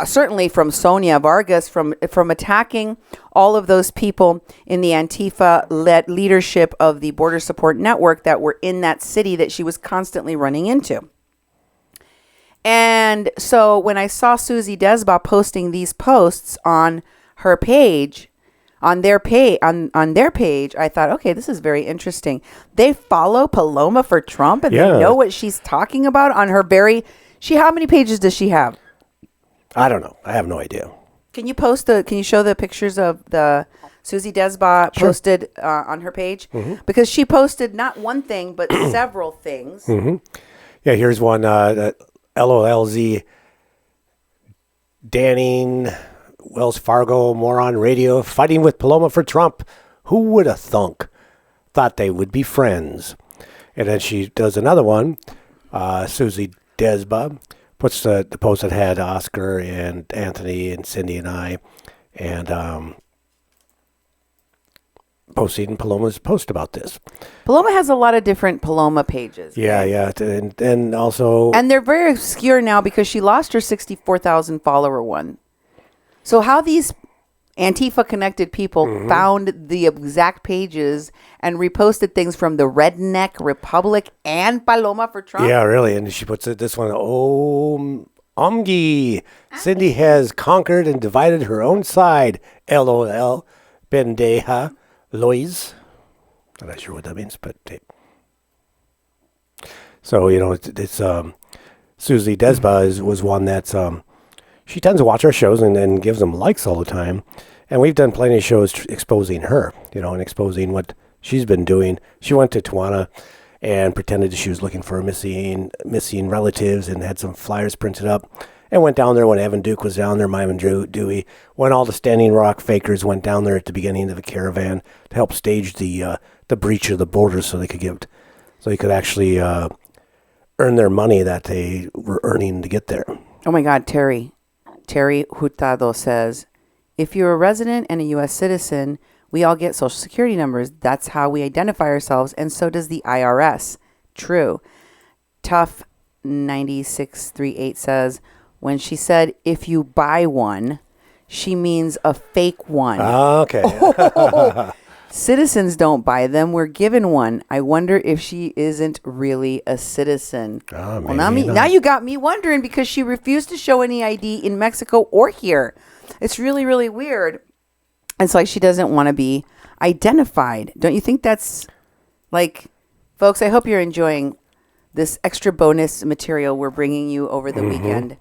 certainly from Sonia Vargas, from attacking all of those people in the Antifa-led leadership of the Border Support Network that were in that city that she was constantly running into. And so when I saw Susie Desba posting these posts on her page, on their page, I thought, okay, this is very interesting. They follow Paloma for Trump and they know what she's talking about on her how many pages does she have? I don't know. I have no idea. Can you show the pictures of the Susie Desba posted on her page? Because she posted not one thing, but several things. Yeah, here's one, LOLZ, Danning, Wells Fargo, Moron Radio, fighting with Paloma for Trump. Who would have thought they would be friends? And then she does another one, Susie Desba, puts the post that had Oscar and Anthony and Cindy and I, and posting Paloma's post about this. Paloma has a lot of different Paloma pages. Yeah, and also... And they're very obscure now because she lost her 64,000 follower one. So how these Antifa-connected people found the exact pages and reposted things from the Redneck Republic and Paloma for Trump? Yeah, really. And she puts this one, Omgi. Cindy has conquered and divided her own side. LOL. Bendeja. Lois. I'm not sure what that means, but... So, it's Susie Desba was one that's... She tends to watch our shows and gives them likes all the time. And we've done plenty of shows exposing her, and exposing what she's been doing. She went to Tijuana and pretended she was looking for missing relatives and had some flyers printed up. And went down there when Evan Duke was down there, Mime and Dewey. When all the Standing Rock fakers went down there at the beginning of the caravan to help stage the breach of the border so they could actually earn their money that they were earning to get there. Oh my God, Terry Hurtado says, if you're a resident and a U.S. citizen, we all get social security numbers. That's how we identify ourselves, and so does the IRS. True. Tough 9638 says, when she said, if you buy one, she means a fake one. Okay. Citizens don't buy them. We're given one. I wonder if she isn't really a citizen. Oh, well, now you got me wondering because she refused to show any ID in Mexico or here. It's really, really weird. It's like she doesn't want to be identified. Don't you think that's like, folks, I hope you're enjoying this extra bonus material we're bringing you over the weekend.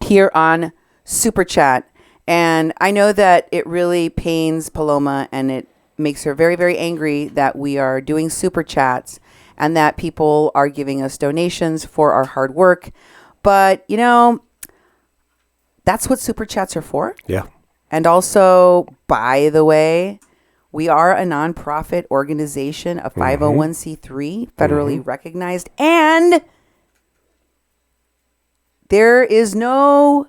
Here on Super Chat. And I know that it really pains Paloma and it makes her very, very angry that we are doing Super Chats and that people are giving us donations for our hard work. But, you know, that's what Super Chats are for. Yeah. And also, by the way, we are a nonprofit organization, a 501c3, federally recognized, and there is no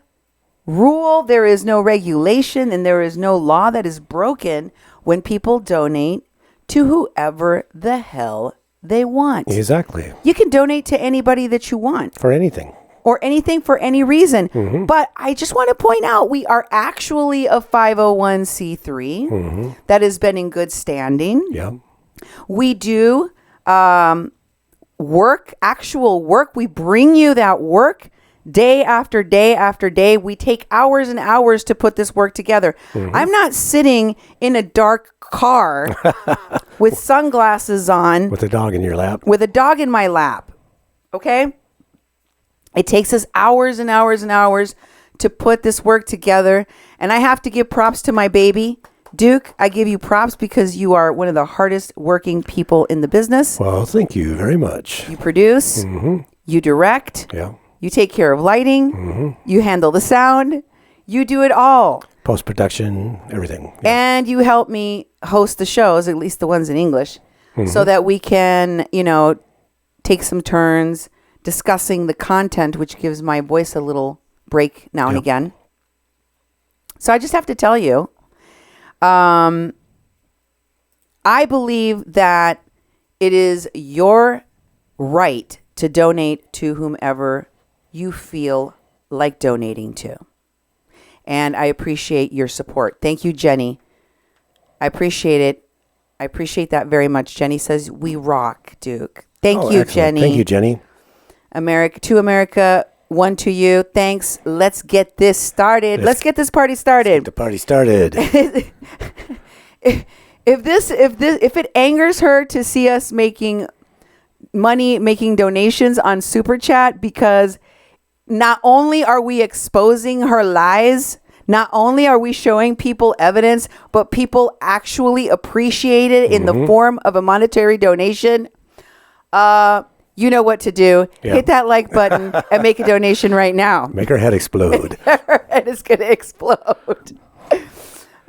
rule, there is no regulation, and there is no law that is broken when people donate to whoever the hell they want. Exactly. You can donate to anybody that you want. For anything. Or anything for any reason. But I just want to point out, we are actually a 501c3 that has been in good standing. Yeah. We do work, actual work. We bring you that work day after day after day. We take hours and hours to put this work together. I'm not sitting in a dark car with sunglasses on. With a dog in your lap. With a dog in my lap. Okay? It takes us hours and hours and hours to put this work together. And I have to give props to my baby. Duke, I give you props because you are one of the hardest working people in the business. Well, thank you very much. You produce. You direct. Yeah. You take care of lighting. You handle the sound. You do it all. Post-production, everything. Yeah. And you help me host the shows, at least the ones in English, so that we can, you know, take some turns discussing the content, which gives my voice a little break now and again. So I just have to tell you, I believe that it is your right to donate to whomever you feel like donating to. And I appreciate your support. Thank you, Jenny. I appreciate it. I appreciate that very much. Jenny says, we rock, Duke. Thank you, excellent. Jenny. Thank you, Jenny. America, one to you. Thanks. Let's get this started. Let's get this party started. Get the party started. If it angers her to see us making money, making donations on Super Chat, because not only are we exposing her lies, not only are we showing people evidence, but people actually appreciate it in the form of a monetary donation. You know what to do. Yeah. Hit that like button and make a donation right now. Make her head explode. Her head is going to explode.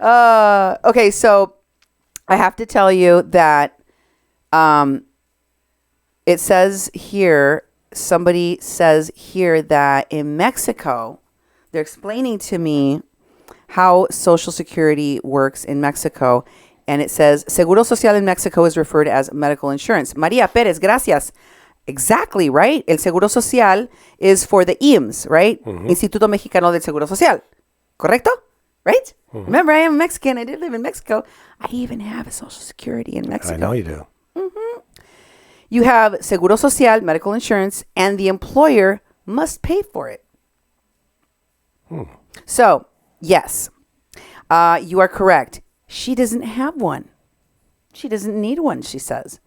Okay, so I have to tell you that it says here, somebody says here that in Mexico, they're explaining to me how Social Security works in Mexico. And it says, Seguro Social in Mexico is referred as medical insurance. Maria Perez, gracias. Exactly, right? El Seguro Social is for the IMSS, right? Instituto Mexicano del Seguro Social. Correcto? Right? Remember, I am Mexican. I did live in Mexico. I even have a Social Security in Mexico. I know you do. You have Seguro Social, medical insurance, and the employer must pay for it. So, yes, you are correct. She doesn't have one. She doesn't need one, she says.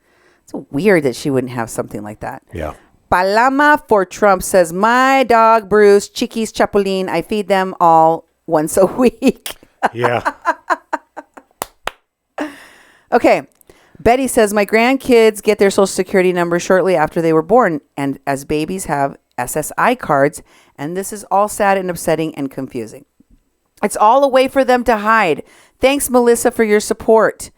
It's weird that she wouldn't have something like that. Yeah. Paloma4Trump says, my dog, Bruce, Chiquis, Chapulín, I feed them all once a week. Yeah. Okay. Betty says, my grandkids get their social security number shortly after they were born, and as babies have SSI cards, and this is all sad and upsetting and confusing. It's all a way for them to hide. Thanks, Melissa, for your support.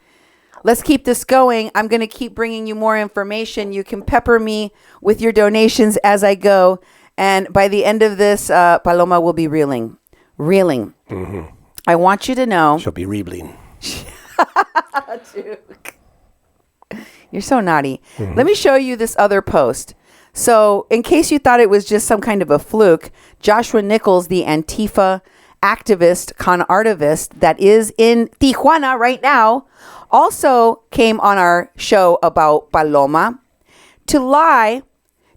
Let's keep this going. I'm going to keep bringing you more information. You can pepper me with your donations as I go, and by the end of this, Paloma will be reeling. Mm-hmm. I want you to know. She'll be reeling. You're so naughty. Mm-hmm. Let me show you this other post. So in case you thought it was just some kind of a fluke, Joshua Nichols, the Antifa activist, con artivist that is in Tijuana right now, also came on our show about Paloma to lie,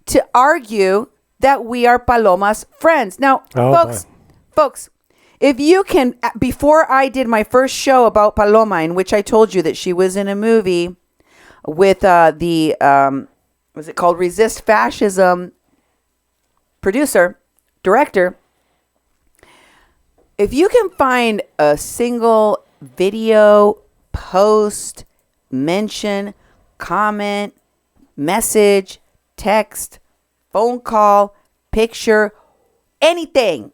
to argue that we are Paloma's friends. Now, folks, if you can, before I did my first show about Paloma, in which I told you that she was in a movie with was it called Resist Fascism director, if you can find a single video, post, mention, comment, message, text, phone call, picture, anything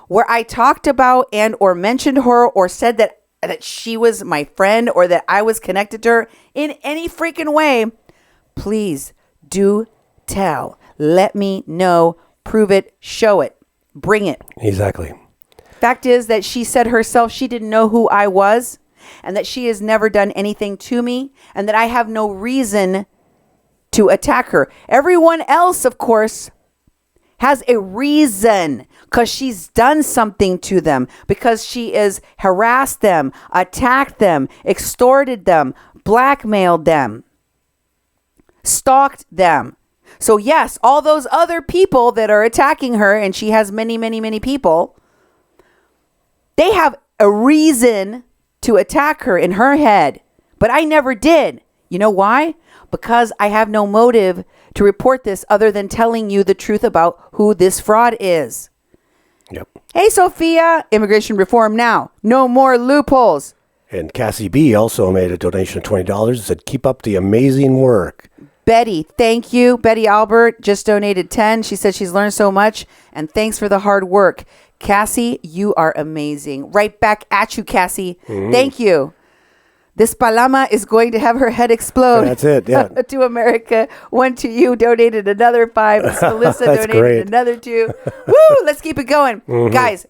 where I talked about and or mentioned her or said that she was my friend or that I was connected to her in any freaking way, please do tell. Let me know. Prove it. Show it. Bring it. Exactly. Fact is that she said herself she didn't know who I was and that she has never done anything to me and that I have no reason to attack her. Everyone else, of course, has a reason because she's done something to them, because she has harassed them, attacked them, extorted them, blackmailed them, stalked them. So yes, all those other people that are attacking her, and she has many, many, many people, they have a reason to attack her in her head. But I never did. You know why? Because I have no motive to report this other than telling you the truth about who this fraud is. Yep. Hey, Sophia, immigration reform now. No more loopholes. And Cassie B also made a donation of $20 and said, keep up the amazing work. Betty, thank you. Betty Albert just donated 10. She said she's learned so much, and thanks for the hard work. Cassie, you are amazing. Right back at you, Cassie. Mm-hmm. Thank you. This Paloma is going to have her head explode. That's it, yeah. To America. One to you, donated another 5. Melissa donated great. Another 2. Woo, let's keep it going. Mm-hmm. Guys.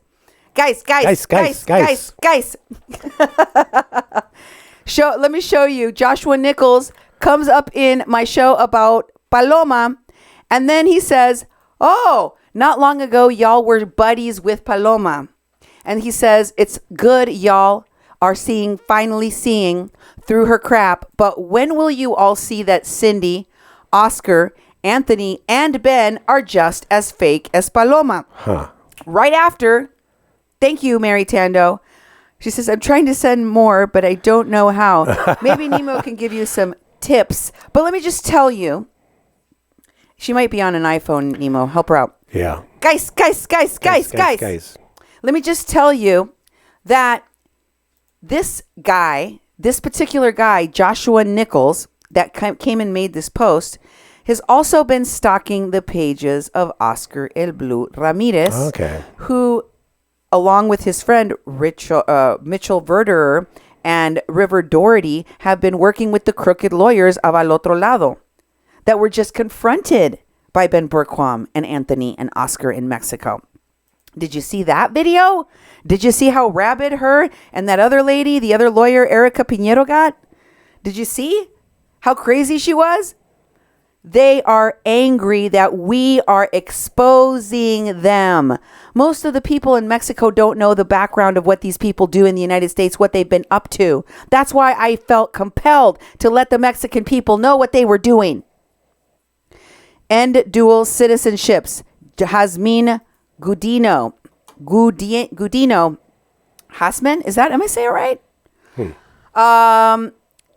Let me show you. Joshua Nichols comes up in my show about Paloma, and then he says, oh, not long ago, y'all were buddies with Paloma. And he says, it's good y'all are finally seeing through her crap. But when will you all see that Cindy, Oscar, Anthony, and Ben are just as fake as Paloma? Huh. Right after, thank you, Mary Tando. She says, I'm trying to send more, but I don't know how. Maybe Nemo can give you some tips. But let me just tell you, she might be on an iPhone, Nemo. Help her out. Yeah. Guys. Let me just tell you that this particular guy, Joshua Nichols, that came and made this post, has also been stalking the pages of Oscar El Blue Ramirez, who, along with his friend Mitchell Verderer and River Doherty, have been working with the crooked lawyers of Al Otro Lado that were just confronted by Ben Burquam and Anthony and Oscar in Mexico. Did you see that video? Did you see how rabid her and that other lady, the other lawyer, Erica Pinheiro, got? Did you see how crazy she was? They are angry that we are exposing them. Most of the people in Mexico don't know the background of what these people do in the United States, what they've been up to. That's why I felt compelled to let the Mexican people know what they were doing. End dual citizenships. Jasmine Gudino. Hasman? Am I saying it right?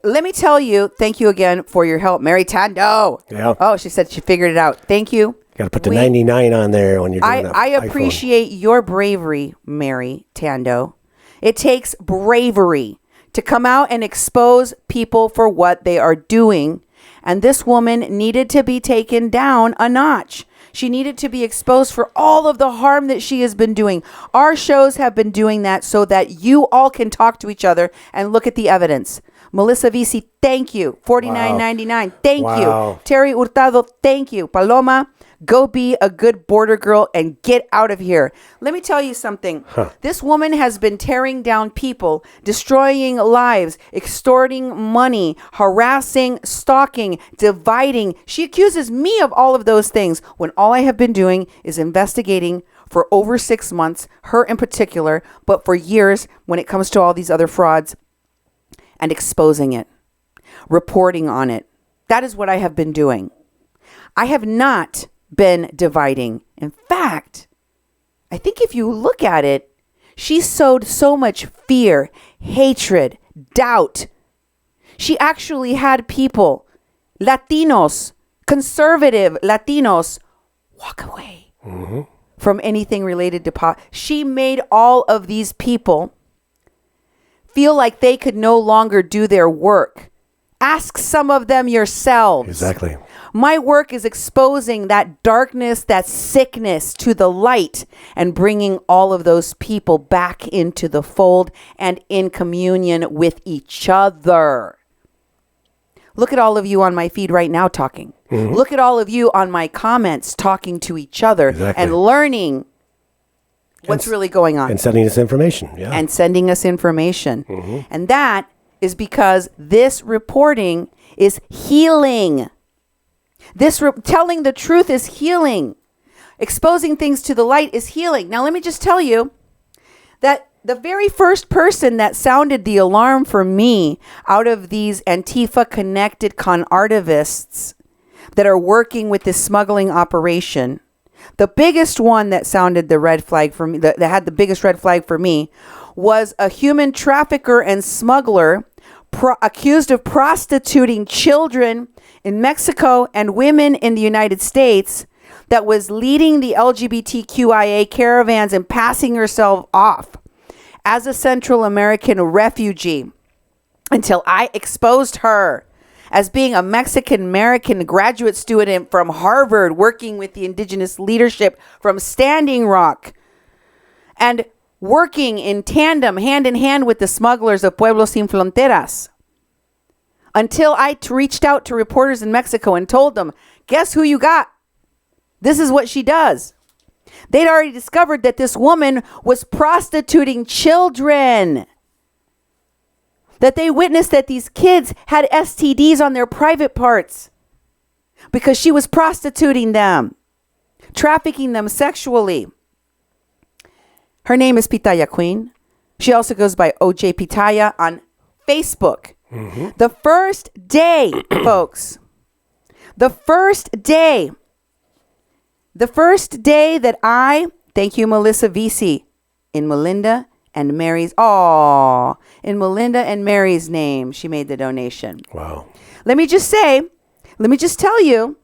Let me tell you, thank you again for your help, Mary Tando. Yeah. Oh, she said she figured it out. Thank you. Got to put the 99 on there when you're doing I appreciate your bravery, Mary Tando. It takes bravery to come out and expose people for what they are doing. And this woman needed to be taken down a notch. She needed to be exposed for all of the harm that she has been doing. Our shows have been doing that so that you all can talk to each other and look at the evidence. Melissa Visi, thank you. $49.99, thank you. Terry Hurtado, thank you. Paloma, go be a good border girl and get out of here. Let me tell you something. This woman has been tearing down people, destroying lives, extorting money, harassing, stalking, dividing. She accuses me of all of those things when all I have been doing is investigating for over 6 months, her in particular, but for years when it comes to all these other frauds, and exposing it, reporting on it. That is what I have been doing. I have not been dividing. In fact, I think if you look at it, she sowed so much fear, hatred, doubt. She actually had people, Latinos, conservative Latinos, walk away from anything related to She made all of these people feel like they could no longer do their work. Ask some of them yourselves. Exactly. My work is exposing that darkness, that sickness to the light and bringing all of those people back into the fold and in communion with each other. Look at all of you on my feed right now talking. Look at all of you on my comments talking to each other and learning what's really going on. And sending us information. Yeah. And sending us information. And that is because this reporting is healing. Telling the truth is healing. Exposing things to the light is healing. Now, let me just tell you that the very first person that sounded the alarm for me out of these Antifa-connected con artivists that are working with this smuggling operation, the biggest one that sounded the red flag for me, that had the biggest red flag for me, was a human trafficker and smuggler accused of prostituting children in Mexico and women in the United States that was leading the LGBTQIA caravans and passing herself off as a Central American refugee until I exposed her as being a Mexican-American graduate student from Harvard working with the indigenous leadership from Standing Rock and working in tandem, hand in hand with the smugglers of Pueblos Sin Fronteras. Until I reached out to reporters in Mexico and told them, guess who you got? This is what she does. They'd already discovered that this woman was prostituting children. That they witnessed that these kids had STDs on their private parts because she was prostituting them, trafficking them sexually. Her name is Pitaya Queen. She also goes by OJ Pitaya on Facebook. The first day, folks, the first day that thank you, Melissa Visi, in Melinda and Mary's name, she made the donation. Wow. Let me just tell you,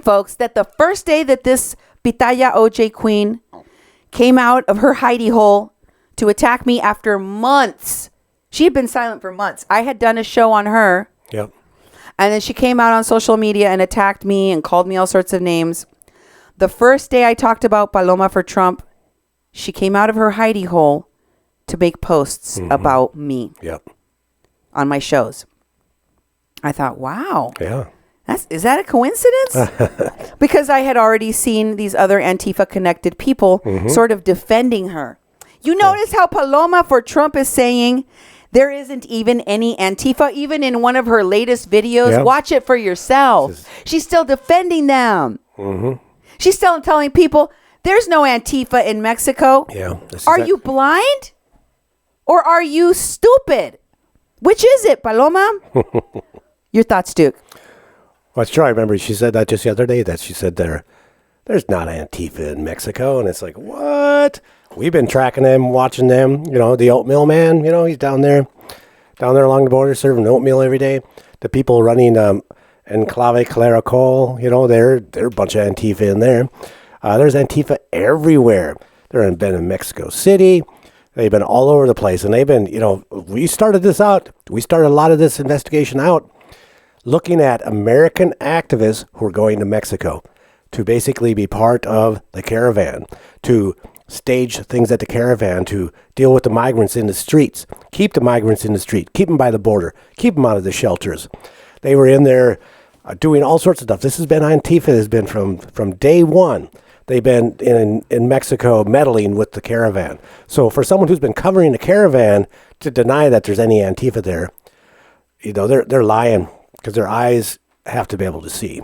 folks, that the first day that this Pitaya OJ Queen came out of her hidey hole to attack me after months. She had been silent for months. I had done a show on her. Yep. And then she came out on social media and attacked me and called me all sorts of names. The first day I talked about Paloma for Trump, she came out of her hidey hole to make posts about me. Yep. On my shows. I thought, wow. Yeah. Is that a coincidence? Because I had already seen these other Antifa-connected people sort of defending her. You notice how Paloma for Trump is saying there isn't even any Antifa, even in one of her latest videos. Yep. Watch it for yourself. She's still defending them. She's still telling people there's no Antifa in Mexico. Yeah. Are you blind? Or are you stupid? Which is it, Paloma? Your thoughts, Duke? Well, it's true. I remember she said that just the other day, that she said there's not Antifa in Mexico. And it's like, what? We've been tracking them, watching them. You know, the oatmeal man, you know, he's down there along the border serving oatmeal every day. The people running Enclave Clericol, you know, they're a bunch of Antifa in there. There's Antifa everywhere. They've been in Mexico City. They've been all over the place, and they've been, we started a lot of this investigation out looking at American activists who are going to Mexico to basically be part of the caravan, to stage things at the caravan, to deal with the migrants in the streets, keep the migrants in the street, keep them by the border, keep them out of the shelters. They were in there doing all sorts of stuff. This has been, Antifa has been from day one. They've been in Mexico meddling with the caravan. So for someone who's been covering the caravan to deny that there's any Antifa there, they're lying because their eyes have to be able to see.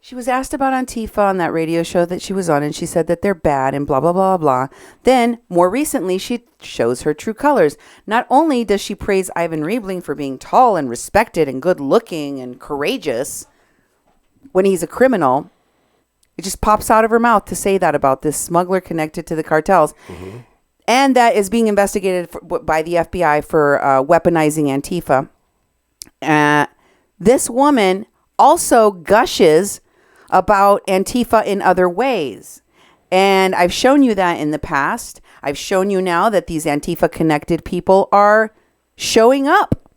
She was asked about Antifa on that radio show that she was on, and she said that they're bad and blah, blah, blah, blah. Then, more recently, she shows her true colors. Not only does she praise Ivan Riebling for being tall and respected and good-looking and courageous when he's a criminal, it just pops out of her mouth to say that about this smuggler connected to the cartels. Mm-hmm. And that is being investigated by the FBI for weaponizing Antifa. This woman also gushes about Antifa in other ways. And I've shown you that in the past. I've shown you now that these Antifa connected people are showing up.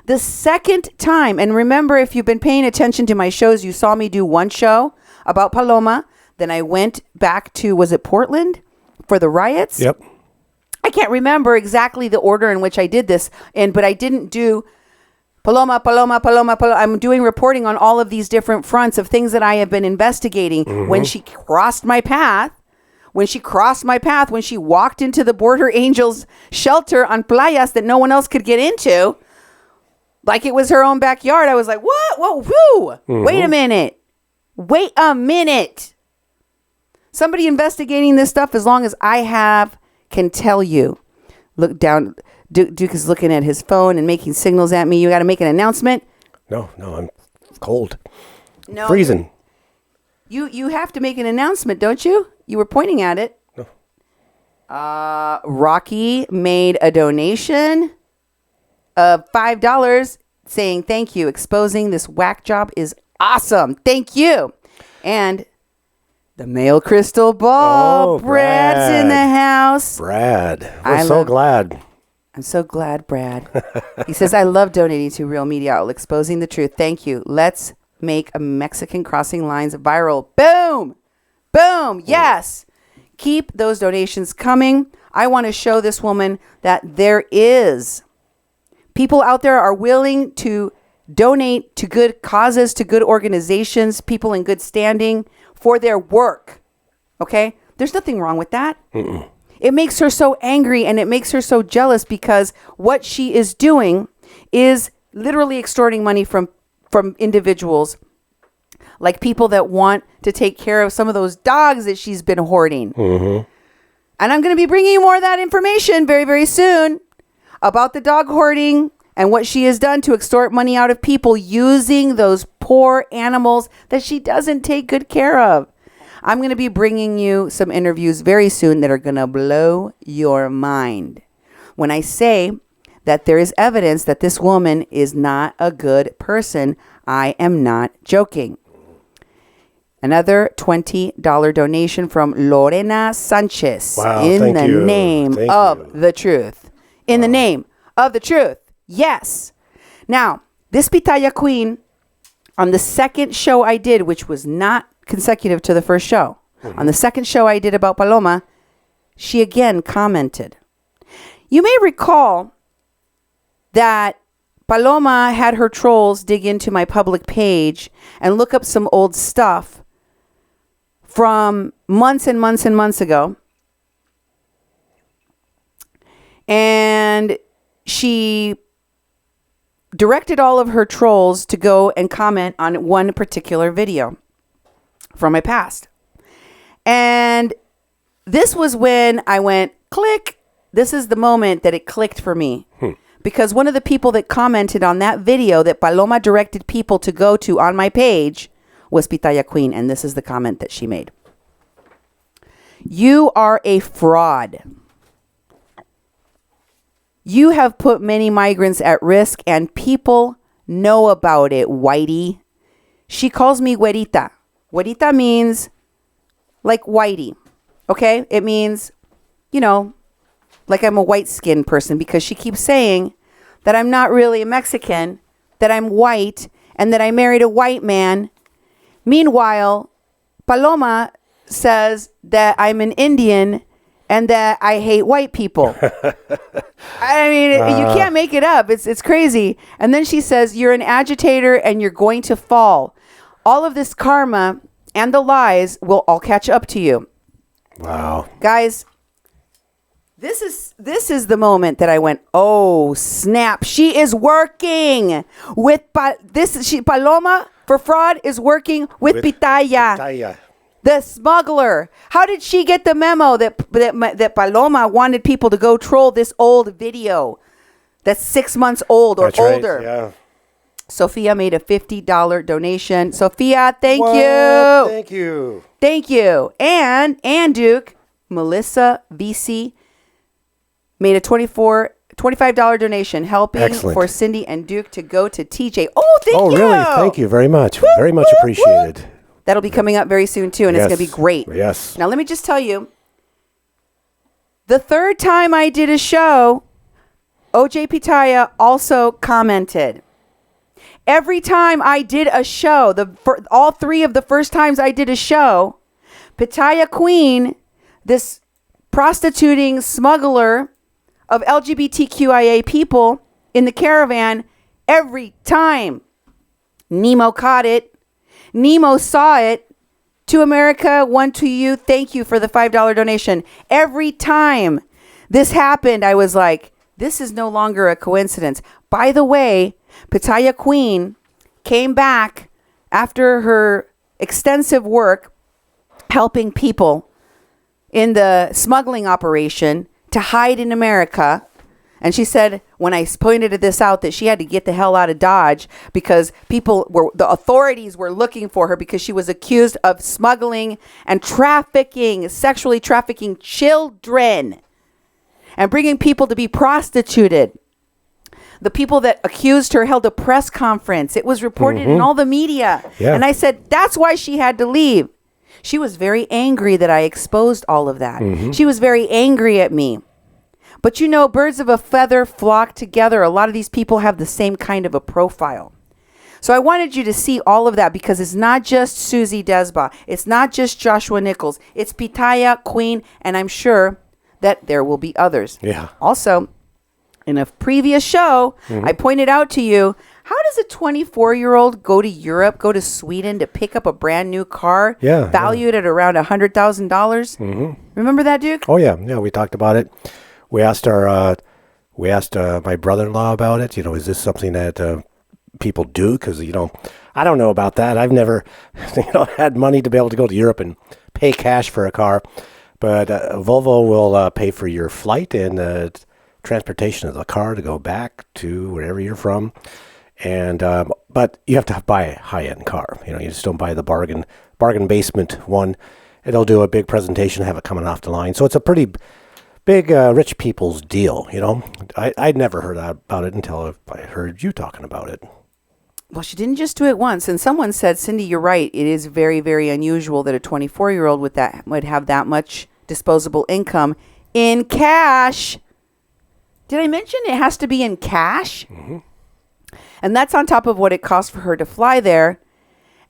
The second time, and remember, if you've been paying attention to my shows, you saw me do one show about Paloma. Then I went back to, was it Portland for the riots? Yep. I can't remember exactly the order in which I did this, but I didn't do Paloma. I'm doing reporting on all of these different fronts of things that I have been investigating. Mm-hmm. When she crossed my path, when she walked into the Border Angels shelter on playas that no one else could get into, like it was her own backyard, I was like, what? Whoa, whoo! Mm-hmm. Wait a minute. Somebody investigating this stuff, as long as I have, can tell you. Look down. Duke is looking at his phone and making signals at me. You got to make an announcement. No, I'm cold. No, freezing. You have to make an announcement, don't you? You were pointing at it. No. Rocky made a donation of $5 saying thank you. Exposing this whack job is awesome. Thank you. And the male crystal ball. Brad's in the house. Brad. We're so glad. I'm so glad, Brad. He says, I love donating to Real Media Outlet, exposing the truth. Thank you. Let's make a Mexican crossing lines viral. Boom. Boom. Yes. Keep those donations coming. I want to show this woman that there is people out there are willing to donate to good causes, to good organizations, people in good standing for their work. Okay? There's nothing wrong with that. Mm-mm. It makes her so angry and it makes her so jealous because what she is doing is literally extorting money from individuals, like people that want to take care of some of those dogs that she's been hoarding. Mm-hmm. And I'm going to be bringing you more of that information very, very soon about the dog hoarding and what she has done to extort money out of people using those poor animals that she doesn't take good care of. I'm going to be bringing you some interviews very soon that are going to blow your mind. When I say that there is evidence that this woman is not a good person, I am not joking. Another $20 donation from Lorena Sanchez. Wow, in the name of the truth. In the name of the truth. Yes. Now, this Pitaya Queen, on the second show I did, which was not consecutive to the first show. Mm-hmm. On the second show I did about Paloma, she again commented. You may recall that Paloma had her trolls dig into my public page and look up some old stuff from months and months and months ago. And she directed all of her trolls to go and comment on one particular video from my past. And this was when I went, click. This is the moment that it clicked for me. Because one of the people that commented on that video that Paloma directed people to go to on my page was Pitaya Queen. And this is the comment that she made. You are a fraud. You have put many migrants at risk and people know about it, Whitey. She calls me güerita. Güerita means like whitey. Okay? It means, like like I'm a white-skinned person because she keeps saying that I'm not really a Mexican, that I'm white, and that I married a white man. Meanwhile, Paloma says that I'm an Indian and that I hate white people. I mean, you can't make it up. It's crazy. And then she says, you're an agitator and you're going to fall. All of this karma and the lies will all catch up to you. Wow. Guys, this is the moment that I went, oh, snap. She is working with Paloma4Fraud is working with Pitaya. The smuggler. How did she get the memo that Paloma wanted people to go troll this old video that's 6 months old or older? Right, yeah. Sophia made a $50 donation. Sophia, thank you. Thank you. Thank you. And Duke, Melissa VC made a $25 donation helping for Cindy and Duke to go to TJ. Oh, thank you. Oh, really? Thank you very much. Very much appreciated. That'll be coming up very soon, too, and it's going to be great. Yes. Now, let me just tell you, the third time I did a show, OJ Pitaya also commented. Every time I did a show, all three of the first times I did a show, Pitaya Queen, this prostituting smuggler of LGBTQIA people in the caravan, every time Nemo caught it, Nemo saw it. To America, one to you. Thank you for the $5 donation. Every time this happened, I was like, this is no longer a coincidence. By the way, Pitaya Queen came back after her extensive work helping people in the smuggling operation to hide in America. And she said, when I pointed this out, that she had to get the hell out of Dodge because the authorities were looking for her because she was accused of smuggling and sexually trafficking children and bringing people to be prostituted. The people that accused her held a press conference. It was reported in all the media. Yeah. And I said, that's why she had to leave. She was very angry that I exposed all of that. She was very angry at me. But you know, birds of a feather flock together. A lot of these people have the same kind of a profile. So I wanted you to see all of that because it's not just Susie Desba. It's not just Joshua Nichols. It's Pitaya Queen, and I'm sure that there will be others. Yeah. Also, in a previous show, I pointed out to you, how does a 24-year-old go to Europe, go to Sweden to pick up a brand new car valued at around $100,000? Remember that, Duke? Oh, yeah. Yeah, we talked about it. We asked my brother-in-law about it. You know, is this something that people do? Because, you know, I don't know about that. I've never, had money to be able to go to Europe and pay cash for a car. But Volvo will pay for your flight and transportation of the car to go back to wherever you're from. And but you have to buy a high-end car. You know, you just don't buy the bargain basement one. It'll do a big presentation, have it coming off the line. So it's a pretty big rich people's deal, you know. I'd never heard about it until I heard you talking about it. Well, she didn't just do it once. And someone said, Cindy, you're right. It is very, very unusual that a 24-year-old would have that much disposable income in cash. Did I mention it has to be in cash? And that's on top of what it costs for her to fly there.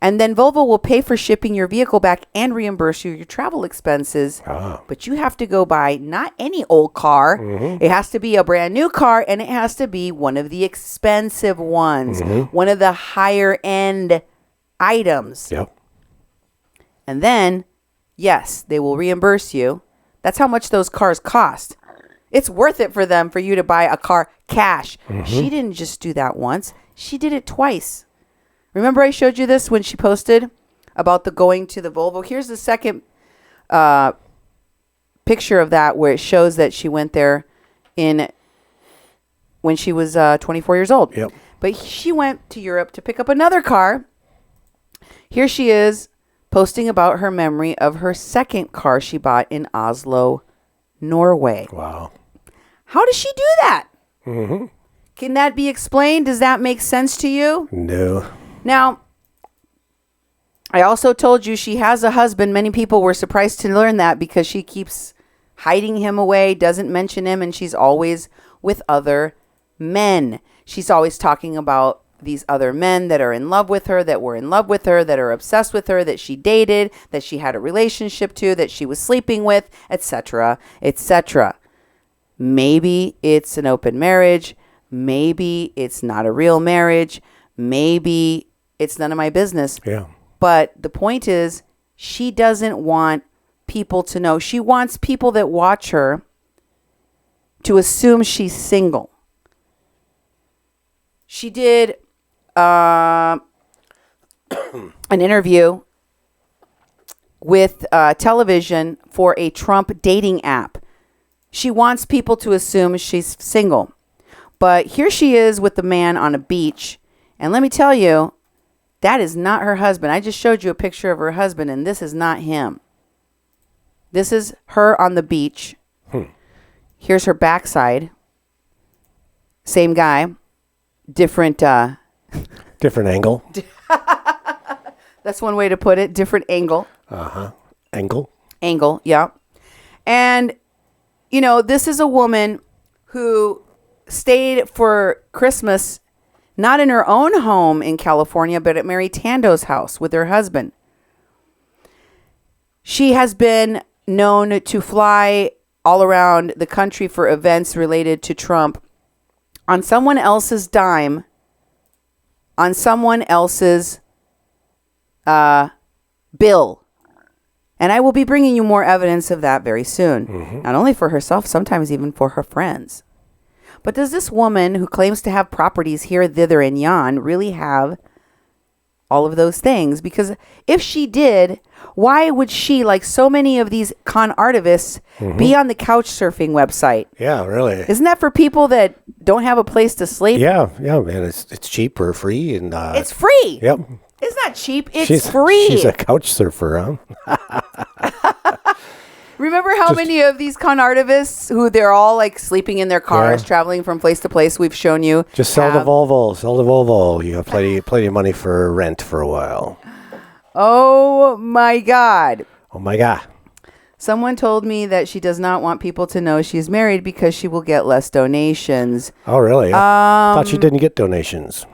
And then Volvo will pay for shipping your vehicle back and reimburse you your travel expenses. But you have to go buy not any old car. It has to be a brand new car, and it has to be one of the expensive ones, one of the higher end items. Yep. And then, yes, they will reimburse you. That's how much those cars cost. It's worth it for them for you to buy a car cash. She didn't just do that once. She did it twice. Remember I showed you this when she posted about the going to the Volvo? Here's the second picture of that where it shows that she went there when she was 24 years old. Yep. But she went to Europe to pick up another car. Here she is posting about her memory of her second car she bought in Oslo, Norway. Wow. How does she do that? Can that be explained? Does that make sense to you? No. Now, I also told you she has a husband. Many people were surprised to learn that because she keeps hiding him away, doesn't mention him, and she's always with other men. She's always talking about these other men that are in love with her, that were in love with her, that are obsessed with her, that she dated, that she had a relationship to, that she was sleeping with, etc., etc. Maybe it's an open marriage. Maybe it's not a real marriage. Maybe it's none of my business. Yeah. But the point is, she doesn't want people to know. She wants people that watch her to assume she's single. She did an interview with television for a Trump dating app. She wants people to assume she's single. But here she is with the man on a beach. And let me tell you, that is not her husband. I just showed you a picture of her husband, and this is not him. This is her on the beach. Here's her backside. Same guy. Different angle. That's one way to put it. Different angle. Angle, yeah. And, you know, this is a woman who stayed for Christmas not in her own home in California, but at Mary Tando's house with her husband. She has been known to fly all around the country for events related to Trump on someone else's dime, on someone else's bill. And I will be bringing you more evidence of that very soon. Not only for herself, sometimes even for her friends. But does this woman who claims to have properties here, thither, and yon really have all of those things? Because if she did, why would she, like so many of these con artists, be on the couch surfing website? Yeah, really. Isn't that for people that don't have a place to sleep? Yeah, man. It's cheap or free, and it's free. Yep. It's not cheap. It's free. She's a couch surfer, huh? Remember how many of these con artists who they're all like sleeping in their cars, traveling from place to place? We've shown you. Just sell the Volvo. You have plenty of money for rent for a while. Oh my God. Someone told me that she does not want people to know she's married because she will get less donations. Oh, really? I thought she didn't get donations.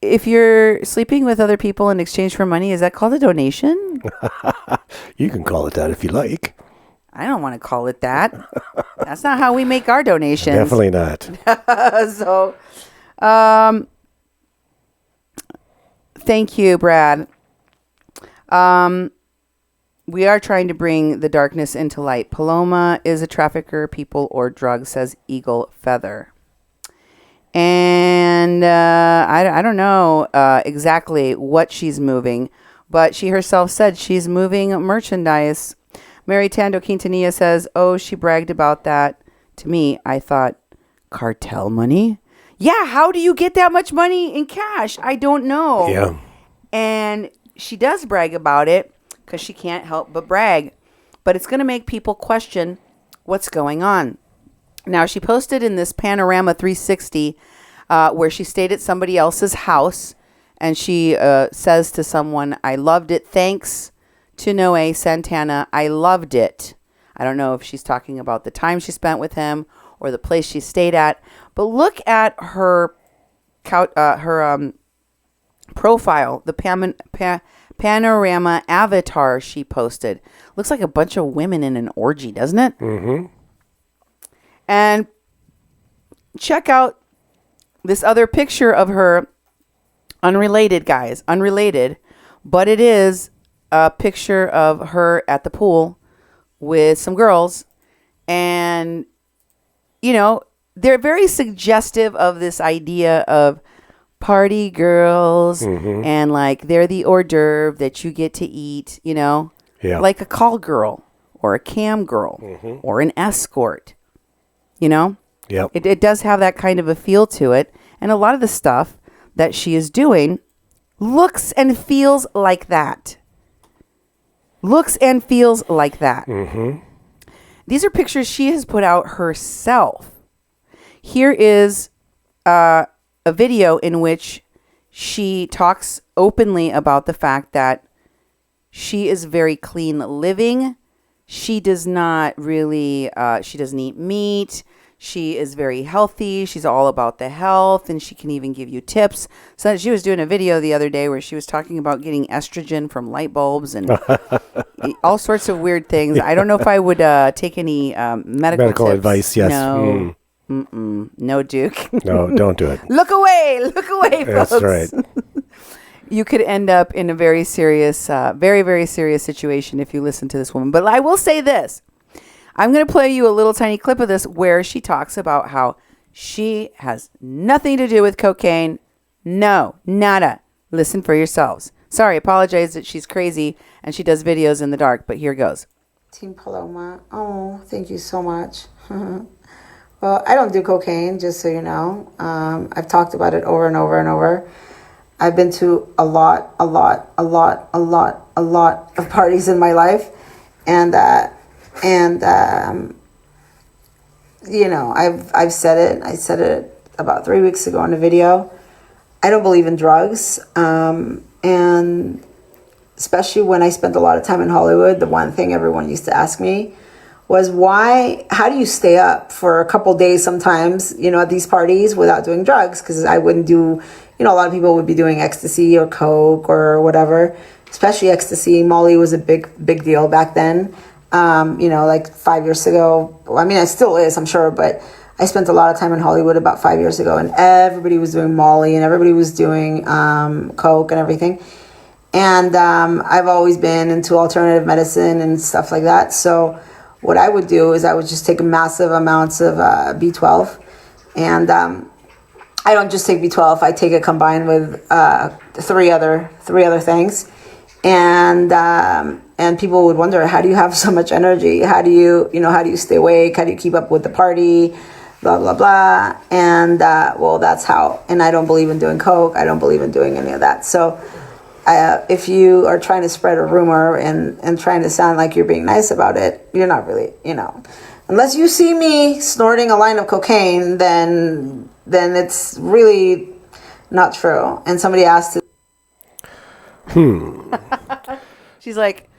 If you're sleeping with other people in exchange for money, is that called a donation? You can call it that if you like. I don't want to call it that. That's not how we make our donations. Definitely not. So, thank you, Brad. We are trying to bring the darkness into light. Paloma is a trafficker, people, or drugs, says Eagle Feather. And I don't know exactly what she's moving, but she herself said she's moving merchandise. Mary Tando Quintanilla says, oh, she bragged about that to me. I thought, cartel money? Yeah, how do you get that much money in cash? I don't know. Yeah. And she does brag about it because she can't help but brag. But it's going to make people question what's going on. Now, she posted in this Panorama 360 where she stayed at somebody else's house. And she says to someone, I loved it. Thanks to Noe Santana. I loved it. I don't know if she's talking about the time she spent with him or the place she stayed at. But look at her profile, the Panorama avatar she posted. Looks like a bunch of women in an orgy, doesn't it? Mm-hmm. And check out this other picture of her. Unrelated, guys. Unrelated. But it is a picture of her at the pool with some girls. And, you know, they're very suggestive of this idea of party girls. And, like, they're the hors d'oeuvre that you get to eat, you know. Yeah. Like a call girl or a cam girl or an escort. You know? Yep. It does have that kind of a feel to it. And a lot of the stuff that she is doing looks and feels like that. Looks and feels like that. These are pictures she has put out herself. Here is a video in which she talks openly about the fact that she is very clean living. she does not really, she doesn't eat meat. She is very healthy. She's all about the health, and she can even give you tips. So she was doing a video the other day where she was talking about getting estrogen from light bulbs and all sorts of weird things. I don't know if I would take any medical tips. advice. Yes. No. No, Duke. No, don't do it. Look away, folks. That's right. You could end up in a very serious, very, very serious situation if you listen to this woman. But I will say this. I'm going to play you a little tiny clip of this where she talks about how she has nothing to do with cocaine. No, nada. Listen for yourselves. Sorry, apologize that she's crazy and she does videos in the dark, but here goes. Team Paloma. Oh, thank you so much. Well, I don't do cocaine, just so you know. I've talked about it over and over and over. I've been to a lot of parties in my life. And you know, I've said it. I said it about 3 weeks ago in a video. I don't believe in drugs. And especially when I spent a lot of time in Hollywood, the one thing everyone used to ask me was how do you stay up for a couple days sometimes, you know, at these parties without doing drugs? Because I wouldn't do, you know, a lot of people would be doing ecstasy or coke or whatever, especially ecstasy. Molly was a big deal back then. You know, like 5 years ago. Well, I mean, it still is, I'm sure, but I spent a lot of time in Hollywood about 5 years ago, and everybody was doing Molly and everybody was doing coke and everything. And I've always been into alternative medicine and stuff like that. So what I would do is I would just take massive amounts of B12, and I don't just take B12. I take it combined with three other things, and people would wonder, how do you have so much energy? How do you stay awake? How do you keep up with the party? Blah blah blah. And well, that's how. And I don't believe in doing coke. I don't believe in doing any of that. So if you are trying to spread a rumor and trying to sound like you're being nice about it, you're not really, you know, unless you see me snorting a line of cocaine, then it's really not true. And somebody asked, she's like,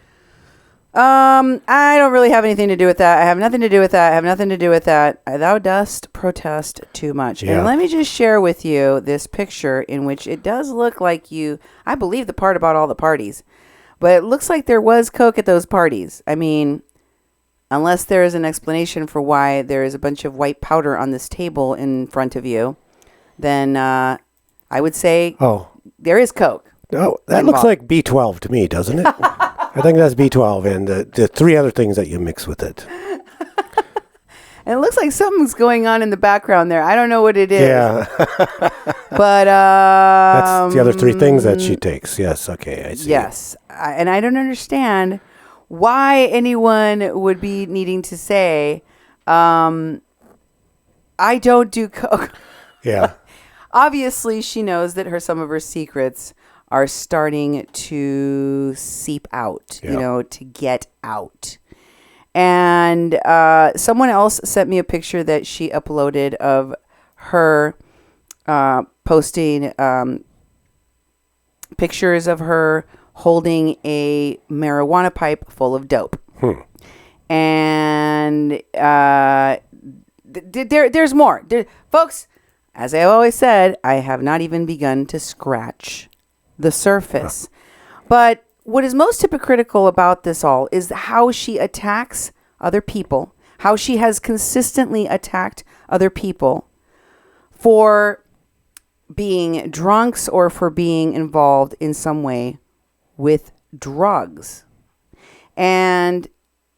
I don't really have anything to do with that. I have nothing to do with that. I have nothing to do with that. Thou dost protest too much. Yeah. And let me just share with you this picture in which it does look like I believe the part about all the parties, but it looks like there was coke at those parties. I mean, unless there is an explanation for why there is a bunch of white powder on this table in front of you, then I would say there is coke. Oh, that looks like B12 to me, doesn't it? I think that's B12 and the three other things that you mix with it. And it looks like something's going on in the background there. I don't know what it is. Yeah. But that's the other three things that she takes. Yes. Okay. I see. Yes. And I don't understand why anyone would be needing to say, I don't do coke. Yeah. Obviously, she knows that some of her secrets are starting to seep out, you know, to get out. And someone else sent me a picture that she uploaded of her posting pictures of her holding a marijuana pipe full of dope. And there's more. Folks, as I always said, I have not even begun to scratch the surface. But what is most hypocritical about this all is how she attacks other people, how she has consistently attacked other people for being drunks or for being involved in some way with drugs. And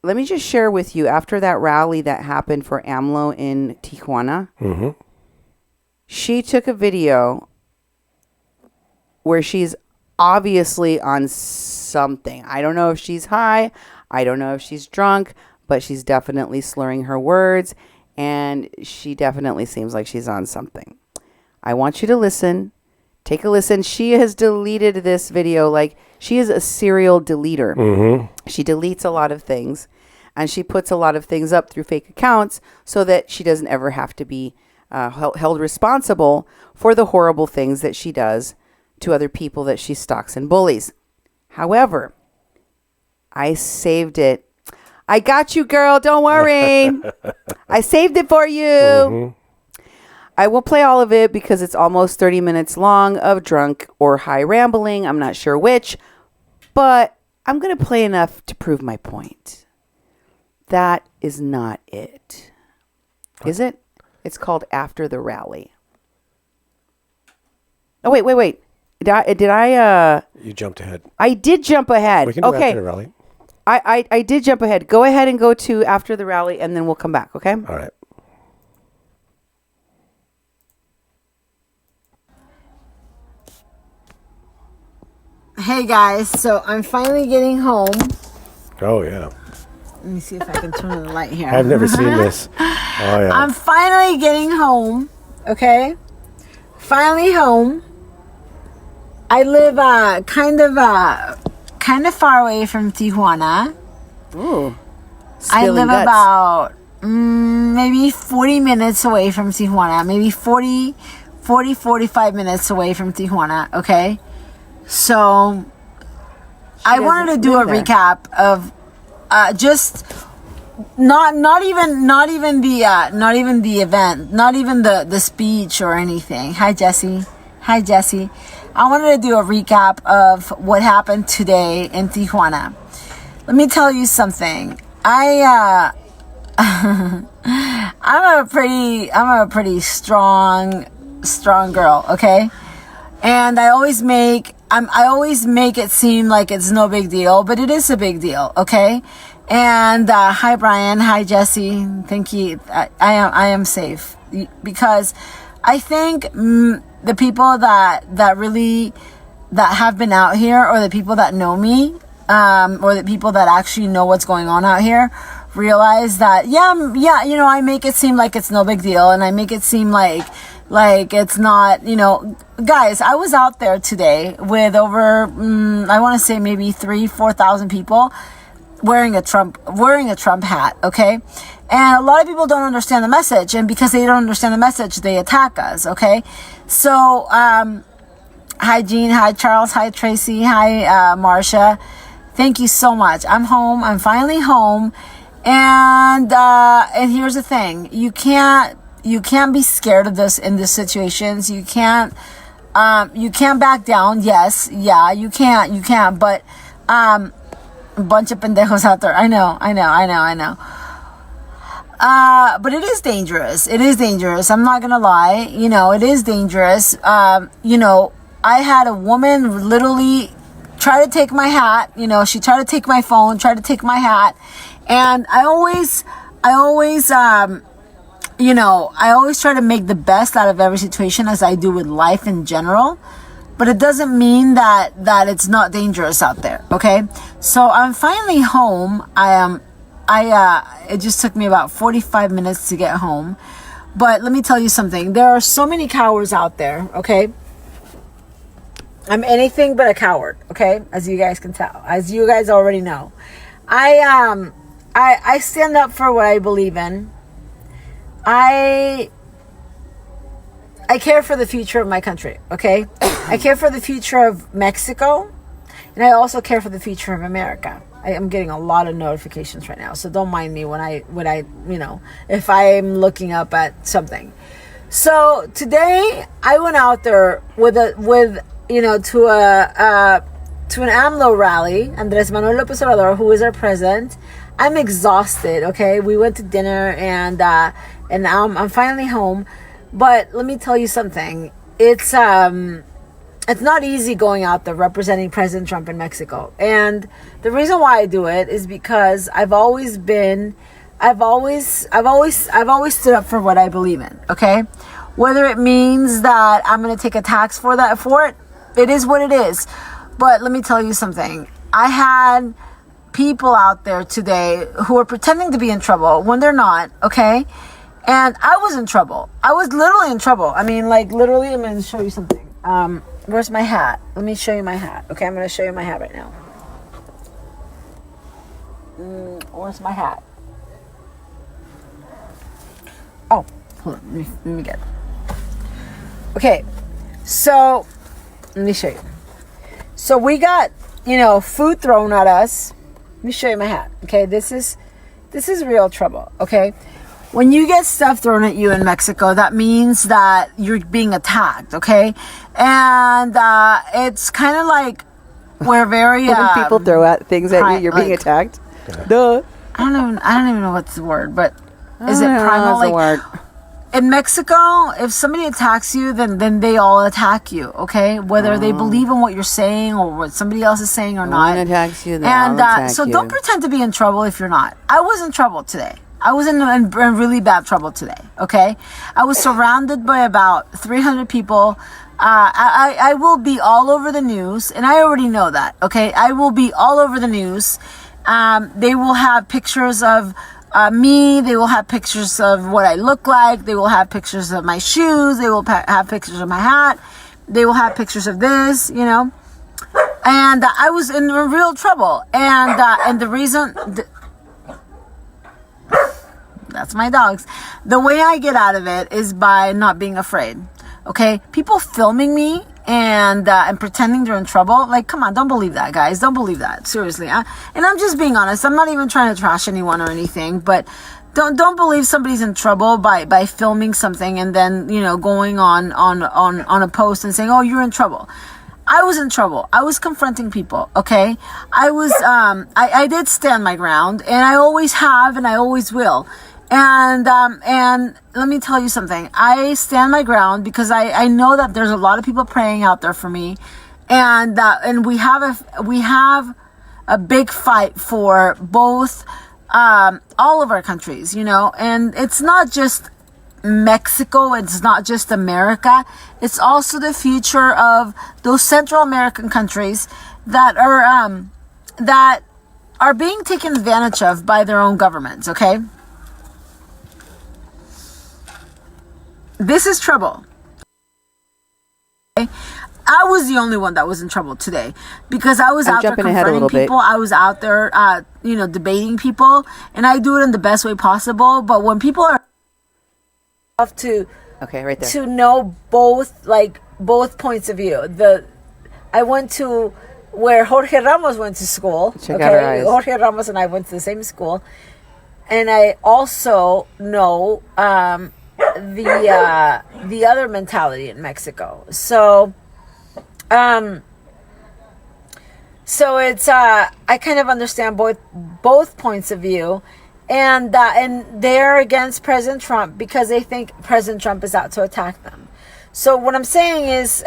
let me just share with you, after that rally that happened for AMLO in Tijuana, she took a video where she's obviously on something. I don't know if she's high. I don't know if she's drunk, but she's definitely slurring her words, and she definitely seems like she's on something. I want you to listen. Take a listen. She has deleted this video like she is a serial deleter. She deletes a lot of things, and she puts a lot of things up through fake accounts so that she doesn't ever have to be held responsible for the horrible things that she does to other people that she stalks and bullies. However, I saved it. I got you, girl. Don't worry. I saved it for you. Mm-hmm. I won't play all of it because it's almost 30 minutes long of drunk or high rambling. I'm not sure which, but I'm going to play enough to prove my point. That is not it. Is it? It's called After the Rally. Oh, wait. Did I You jumped ahead. I did jump ahead. We can do okay. After the Rally. I did jump ahead. Go ahead and go to After the Rally, and then we'll come back, okay? All right. Hey guys, so I'm finally getting home. Oh, yeah. Let me see if I can turn on the light here. I've never seen this. Oh, yeah. I'm finally getting home, okay? Finally home. I live kind of far away from Tijuana. Ooh. I live about maybe 40 minutes away from Tijuana. Maybe 45 minutes away from Tijuana, okay? So I wanted to do a recap of just not even the event, not even the speech or anything. Hi Jesse. I wanted to do a recap of what happened today in Tijuana. Let me tell you something. I'm a pretty strong girl, okay? And I always make it seem like it's no big deal, but it is a big deal, okay? And hi Brian, hi Jesse. Thank you. I am safe because I think the people that have been out here, or the people that know me, or the people that actually know what's going on out here, realize that I make it seem like it's no big deal, and I make it seem like it's not, guys, I was out there today with over I want to say maybe 4,000 people wearing a Trump hat, okay? And a lot of people don't understand the message, and because they don't understand the message, they attack us, okay? So hi Jean, hi Charles, hi Tracy, hi Marsha. Thank you so much. I'm home. I'm finally home. And here's the thing. You can't be scared of this in these situations. You can't back down. Yes. Yeah, you can't. But a bunch of pendejos out there. I know. But it is dangerous. I'm not going to lie. It is dangerous. I had a woman literally try to take my hat. She tried to take my phone, tried to take my hat. And I always try to make the best out of every situation, as I do with life in general. But it doesn't mean that it's not dangerous out there. Okay. So I'm finally home. It just took me about 45 minutes to get home. But let me tell you something. There are so many cowards out there, okay? I'm anything but a coward, okay? As you guys can tell. As you guys already know. I stand up for what I believe in. I care for the future of my country, okay? I care for the future of Mexico. And I also care for the future of America. I am getting a lot of notifications right now, so don't mind me when I if I'm looking up at something. So today I went out there to an AMLO rally, Andres Manuel Lopez Obrador, who is our president. I'm exhausted. Okay, we went to dinner and now I'm finally home. But let me tell you something. It's not easy going out there representing President Trump in Mexico. And the reason why I do it is because I've always stood up for what I believe in, okay? Whether it means that I'm going to take a tax for it, it is what it is. But let me tell you something. I had people out there today who are pretending to be in trouble when they're not, okay? And I was in trouble. I was literally in trouble. I mean, literally, I'm going to show you something. Where's my hat? Let me show you my hat. Okay, I'm going to show you my hat right now. Where's my hat? Oh, hold on. Let me get it. Okay, so let me show you. So we got, food thrown at us. Let me show you my hat. Okay, this is this is real trouble, okay? When you get stuff thrown at you in Mexico, that means that you're being attacked, okay? And it's kind of like we're very... when people throw out things at you, you're being attacked? Duh. I don't even know what's the word, but is it primal? Like, word. In Mexico, if somebody attacks you, then they all attack you, okay? Whether they believe in what you're saying or what somebody else is saying or not. One attacks you, they and all attack so you. don't pretend to be in trouble if you're not. I was in trouble today. I was in really bad trouble today, okay? I was surrounded by about 300 people. I will be all over the news, and I already know that, okay? I will be all over the news. They will have pictures of me. They will have pictures of what I look like. They will have pictures of my shoes. They will have pictures of my hat. They will have pictures of this, you know. And I was in real trouble. And the reason... that's my dogs. The way I get out of it is by not being afraid. Okay? People filming me and pretending they're in trouble. Like, come on, don't believe that, guys. Don't believe that. Seriously. And I'm just being honest. I'm not even trying to trash anyone or anything, but don't believe somebody's in trouble by filming something and then, you know, going on a post and saying, "Oh, you're in trouble." I was in trouble. I was confronting people, okay? I was I did stand my ground, and I always have and I always will. And let me tell you something. I stand my ground because I know that there's a lot of people praying out there for me, and we have a big fight for both all of our countries, you know. And it's not just Mexico. It's not just America. It's also the future of those Central American countries that are being taken advantage of by their own governments. Okay. This is trouble. Okay? I was the only one that was in trouble today because I was out there confronting people. I was out there, debating people, and I do it in the best way possible. But when people are to know both points of view, I went to where Jorge Ramos went to school. Check out her eyes. Jorge Ramos and I went to the same school, and I also know the other mentality in Mexico. So it's I kind of understand both points of view, and they're against President Trump because they think President Trump is out to attack them. So what I'm saying is,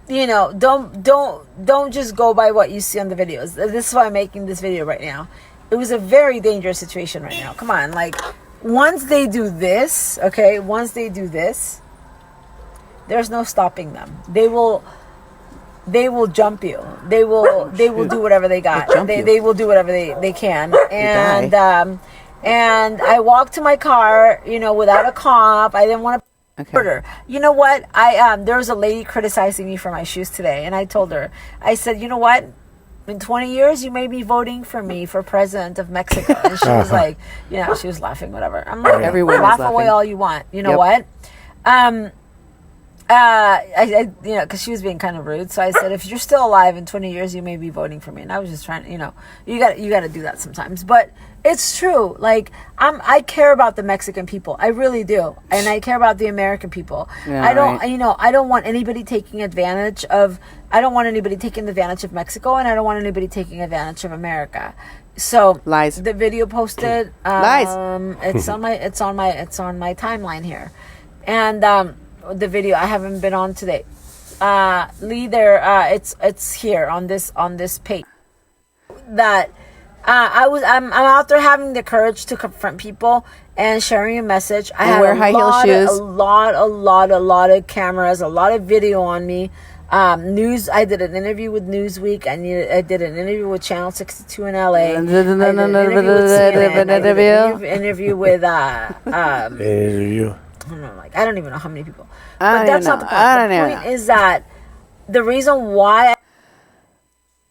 don't just go by what you see on the videos. This is why I'm making this video right now. It was a very dangerous situation right now. Come on, like. Once they do this, there's no stopping them. They will jump you. They will do whatever they got. They will do whatever they can. And I walked to my car, without a cop. I didn't want to murder. You know what? There was a lady criticizing me for my shoes today, and I told her, I said, you know what? In 20 years, you may be voting for me for president of Mexico. And she was like, she was laughing, whatever. I'm like, everyone laugh laughing. away all you want. You know what? Because she was being kind of rude. So I said, if you're still alive in 20 years, you may be voting for me. And I was just trying to, you got to do that sometimes. But it's true. Like, I care about the Mexican people. I really do. And I care about the American people. Yeah, I don't want anybody taking advantage of Mexico, and I don't want anybody taking advantage of America. So lies. The video posted. Lies. It's on my timeline here, and the video I haven't been on today. Lee, there. It's here on this page. That I'm out there having the courage to confront people and sharing a message. I have wear high heel shoes. A lot of cameras, a lot of video on me. News. I did an interview with Newsweek. I did an interview with Channel 62 in LA. I did an interview with CNN. I did an interview with I don't even know how many people. But that's not the point. The point is that the reason why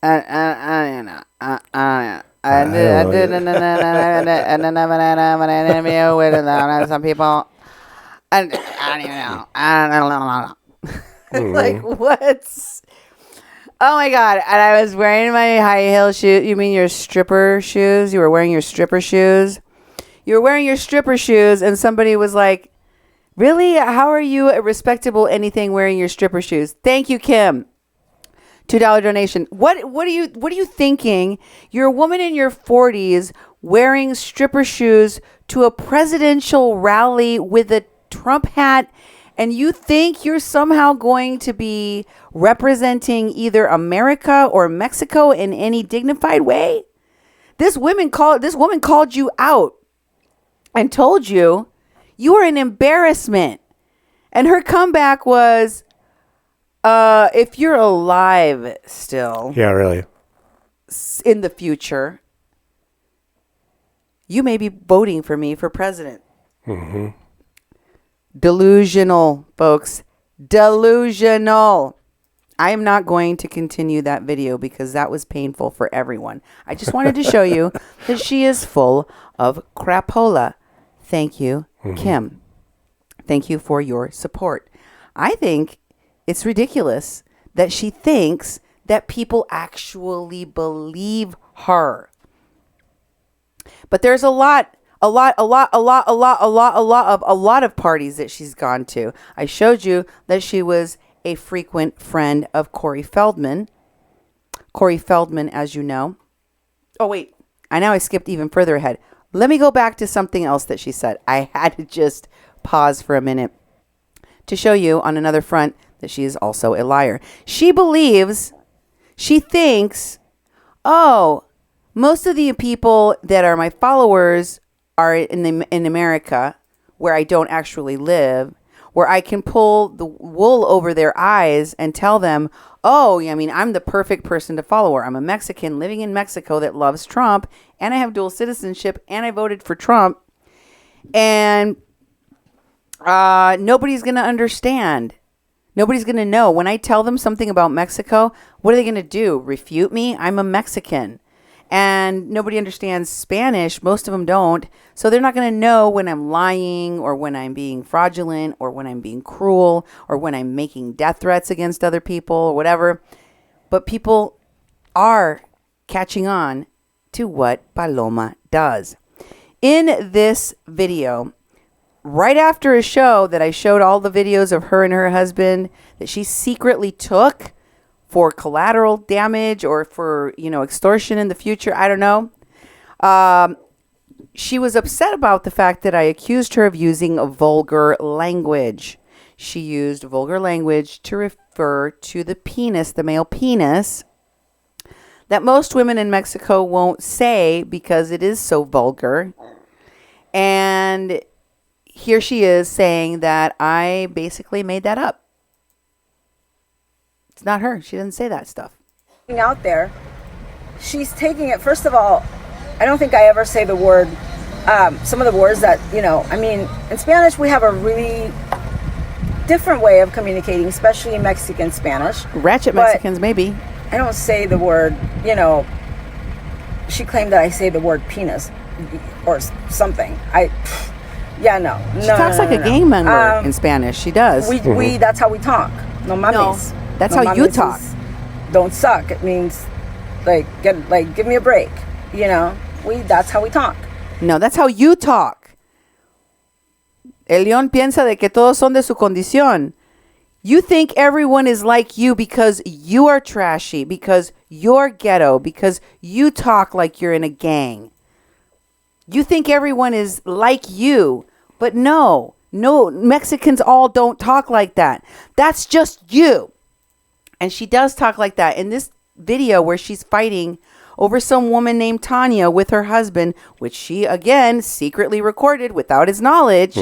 I did an interview with some people. I don't even know. Like, what? Oh my God. And I was wearing my high heel shoes. You mean your stripper shoes? You were wearing your stripper shoes? You were wearing your stripper shoes and somebody was like, really? How are you a respectable anything wearing your stripper shoes? Thank you, Kim. $2 donation. What are you thinking? You're a woman in your 40s wearing stripper shoes to a presidential rally with a Trump hat, and you think you're somehow going to be representing either America or Mexico in any dignified way? This woman called you out and told you you were an embarrassment. And her comeback was, if you're alive still. Yeah, really. In the future, you may be voting for me for president. Mm-hmm. Delusional, folks. Delusional. I am not going to continue that video because that was painful for everyone. I just wanted to show you that she is full of crapola. Thank you, Kim. Thank you for your support. I think it's ridiculous that she thinks that people actually believe her. But there's a lot of parties that she's gone to. I showed you that she was a frequent friend of Corey Feldman. Corey Feldman, as you know. Oh, wait. I skipped even further ahead. Let me go back to something else that she said. I had to just pause for a minute to show you on another front that she is also a liar. She thinks, oh, most of the people that are my followers are in America, where I don't actually live, where I can pull the wool over their eyes and tell them, oh, I mean, I'm the perfect person to follow her. I'm a Mexican living in Mexico that loves Trump, and I have dual citizenship, and I voted for Trump. And nobody's going to understand. Nobody's going to know. When I tell them something about Mexico, what are they going to do? Refute me? I'm a Mexican. And nobody understands Spanish. Most of them don't. So they're not going to know when I'm lying or when I'm being fraudulent or when I'm being cruel or when I'm making death threats against other people or whatever. But people are catching on to what Paloma does. In this video, right after a show that I showed all the videos of her and her husband that she secretly took for collateral damage or for, extortion in the future. I don't know. She was upset about the fact that I accused her of using vulgar language. She used vulgar language to refer to the penis, the male penis, that most women in Mexico won't say because it is so vulgar. And here she is saying that I basically made that up. It's not her. She doesn't say that stuff. Out there, she's taking it. First of all, I don't think I ever say the word, some of the words that, in Spanish, we have a really different way of communicating, especially in Mexican Spanish. Ratchet Mexicans, maybe. I don't say the word, she claimed that I say the word penis or something. She talks like a gang member in Spanish. She does. We that's how we talk. No mames. No, that's how you talk. Don't suck. It means give me a break. That's how we talk. No, that's how you talk. El León piensa de que todos son de su condición. You think everyone is like you because you are trashy, because you're ghetto, because you talk like you're in a gang. You think everyone is like you, but no, Mexicans all don't talk like that. That's just you. And she does talk like that. In this video where she's fighting over some woman named Tanya with her husband, which she, again, secretly recorded without his knowledge,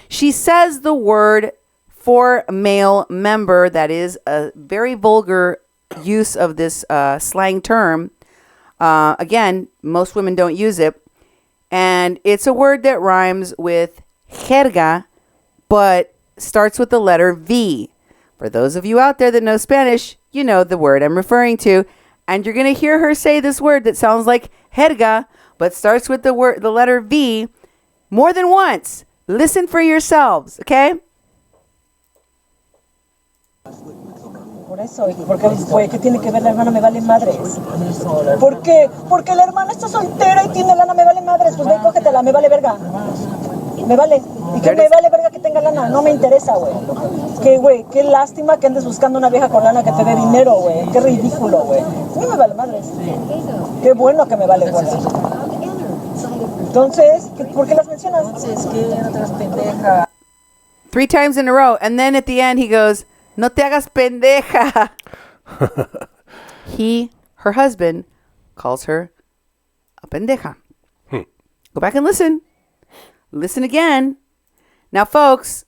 she says the word for male member. That is a very vulgar use of this slang term. Again, most women don't use it. And it's a word that rhymes with jerga, but starts with the letter V. For those of you out there that know Spanish, you know the word I'm referring to. And you're going to hear her say this word that sounds like jerga, but starts with the letter V more than once. Listen for yourselves, okay? Por eso, porque, güey, ¿qué tiene que ver la hermana? Me vale madres. ¿Por qué? Porque la hermana está soltera y tiene lana, me vale madres. Pues ve, cógetela, me vale verga. Me vale. ¿Y qué me vale verga que tenga lana? No me interesa, güey. Qué, güey, qué lástima que andes buscando una vieja con lana que te dé dinero, güey. Qué ridículo, güey. A mí me vale madres. Qué bueno que me vale gorda. Entonces, ¿por qué las mencionas? Es que no te hagas pendeja. 3 times in a row. And then at the end, he goes, no te hagas pendeja. Her husband, calls her a pendeja. Go back and listen. Listen again. Now, folks,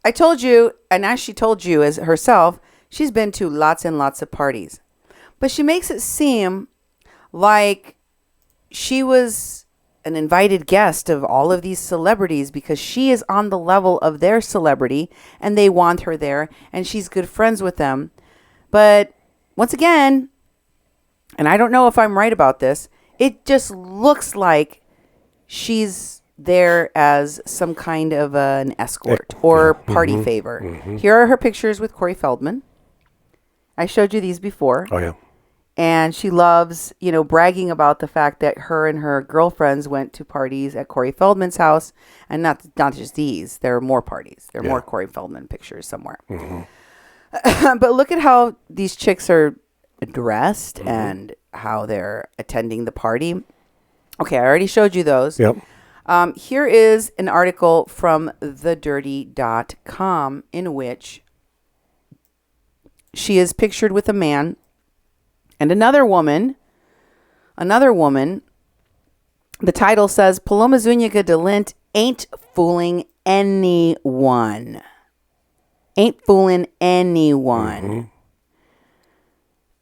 I told you, and as she told you as herself, she's been to lots and lots of parties. But she makes it seem like she was an invited guest of all of these celebrities because she is on the level of their celebrity and they want her there and she's good friends with them. But once again, and I don't know if I'm right about this, it just looks like she's there as some kind of an escort or party favor. Here are her pictures with Corey Feldman. I showed you these before. Oh, yeah. And she loves, bragging about the fact that her and her girlfriends went to parties at Corey Feldman's house. And not just these. There are more parties. There are more Corey Feldman pictures somewhere. But look at how these chicks are dressed and how they're attending the party. Okay, I already showed you those. Yep. Here is an article from thedirty.com in which she is pictured with a man and another woman. The title says, Paloma Zuniga de Lint ain't fooling anyone. Ain't fooling anyone.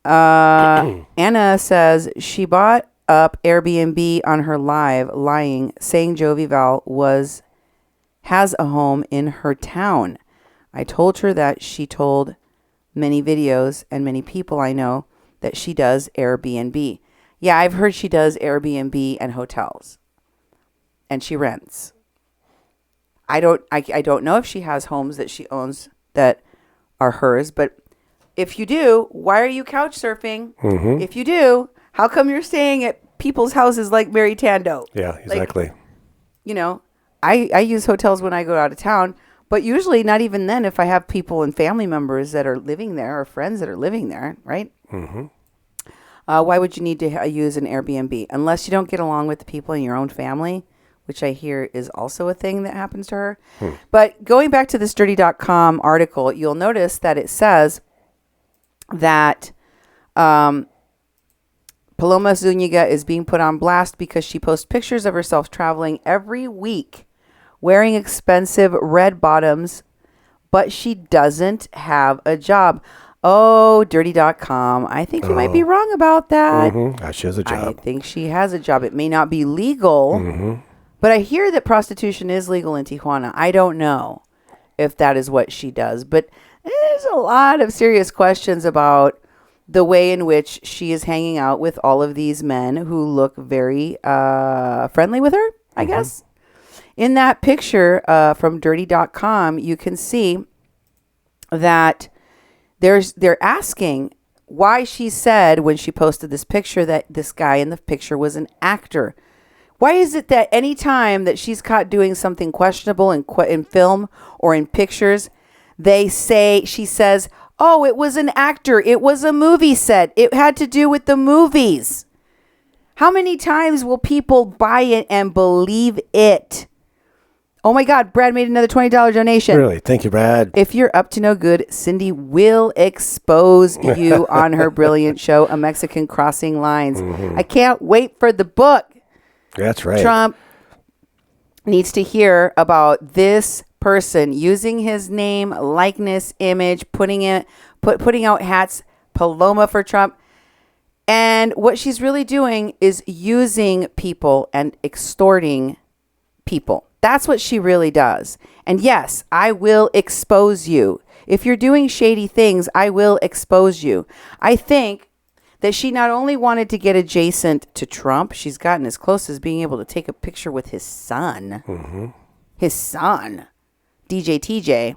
Anna says she bought up Airbnb on her live, lying, saying Jovi Val has a home in her town. I told her that she told many videos and many people I know that she does Airbnb. Yeah, I've heard she does Airbnb and hotels. And she rents. I don't know if she has homes that she owns that are hers, but if you do, why are you couch surfing? If you do, how come you're staying at people's houses like Mary Tando? Yeah, exactly. I use hotels when I go out of town, but usually not even then if I have people and family members that are living there or friends that are living there, right? Why would you need to use an Airbnb? Unless you don't get along with the people in your own family, which I hear is also a thing that happens to her. But going back to this dirty.com article, you'll notice that it says that Paloma Zuniga is being put on blast because she posts pictures of herself traveling every week wearing expensive red bottoms, but she doesn't have a job. Oh, dirty.com. I think you might be wrong about that. She has a job. I think she has a job. It may not be legal, but I hear that prostitution is legal in Tijuana. I don't know if that is what she does, but there's a lot of serious questions about the way in which she is hanging out with all of these men who look very friendly with her, I guess. In that picture from dirty.com, you can see that they're asking why she said when she posted this picture that this guy in the picture was an actor. Why is it that any time that she's caught doing something questionable in film or in pictures, she says, oh, it was an actor. It was a movie set. It had to do with the movies. How many times will people buy it and believe it? Oh my God, Brad made another $20 donation. Really? Thank you, Brad. If you're up to no good, Cindy will expose you on her brilliant show, A Mexican Crossing Lines. I can't wait for the book. That's right. Trump needs to hear about this person using his name, likeness, image, putting out hats, Paloma for Trump. And what she's really doing is using people and extorting people. That's what she really does. And yes, I will expose you. If you're doing shady things, I will expose you. I think that she not only wanted to get adjacent to Trump, she's gotten as close as being able to take a picture with his son. His son, DJ TJ.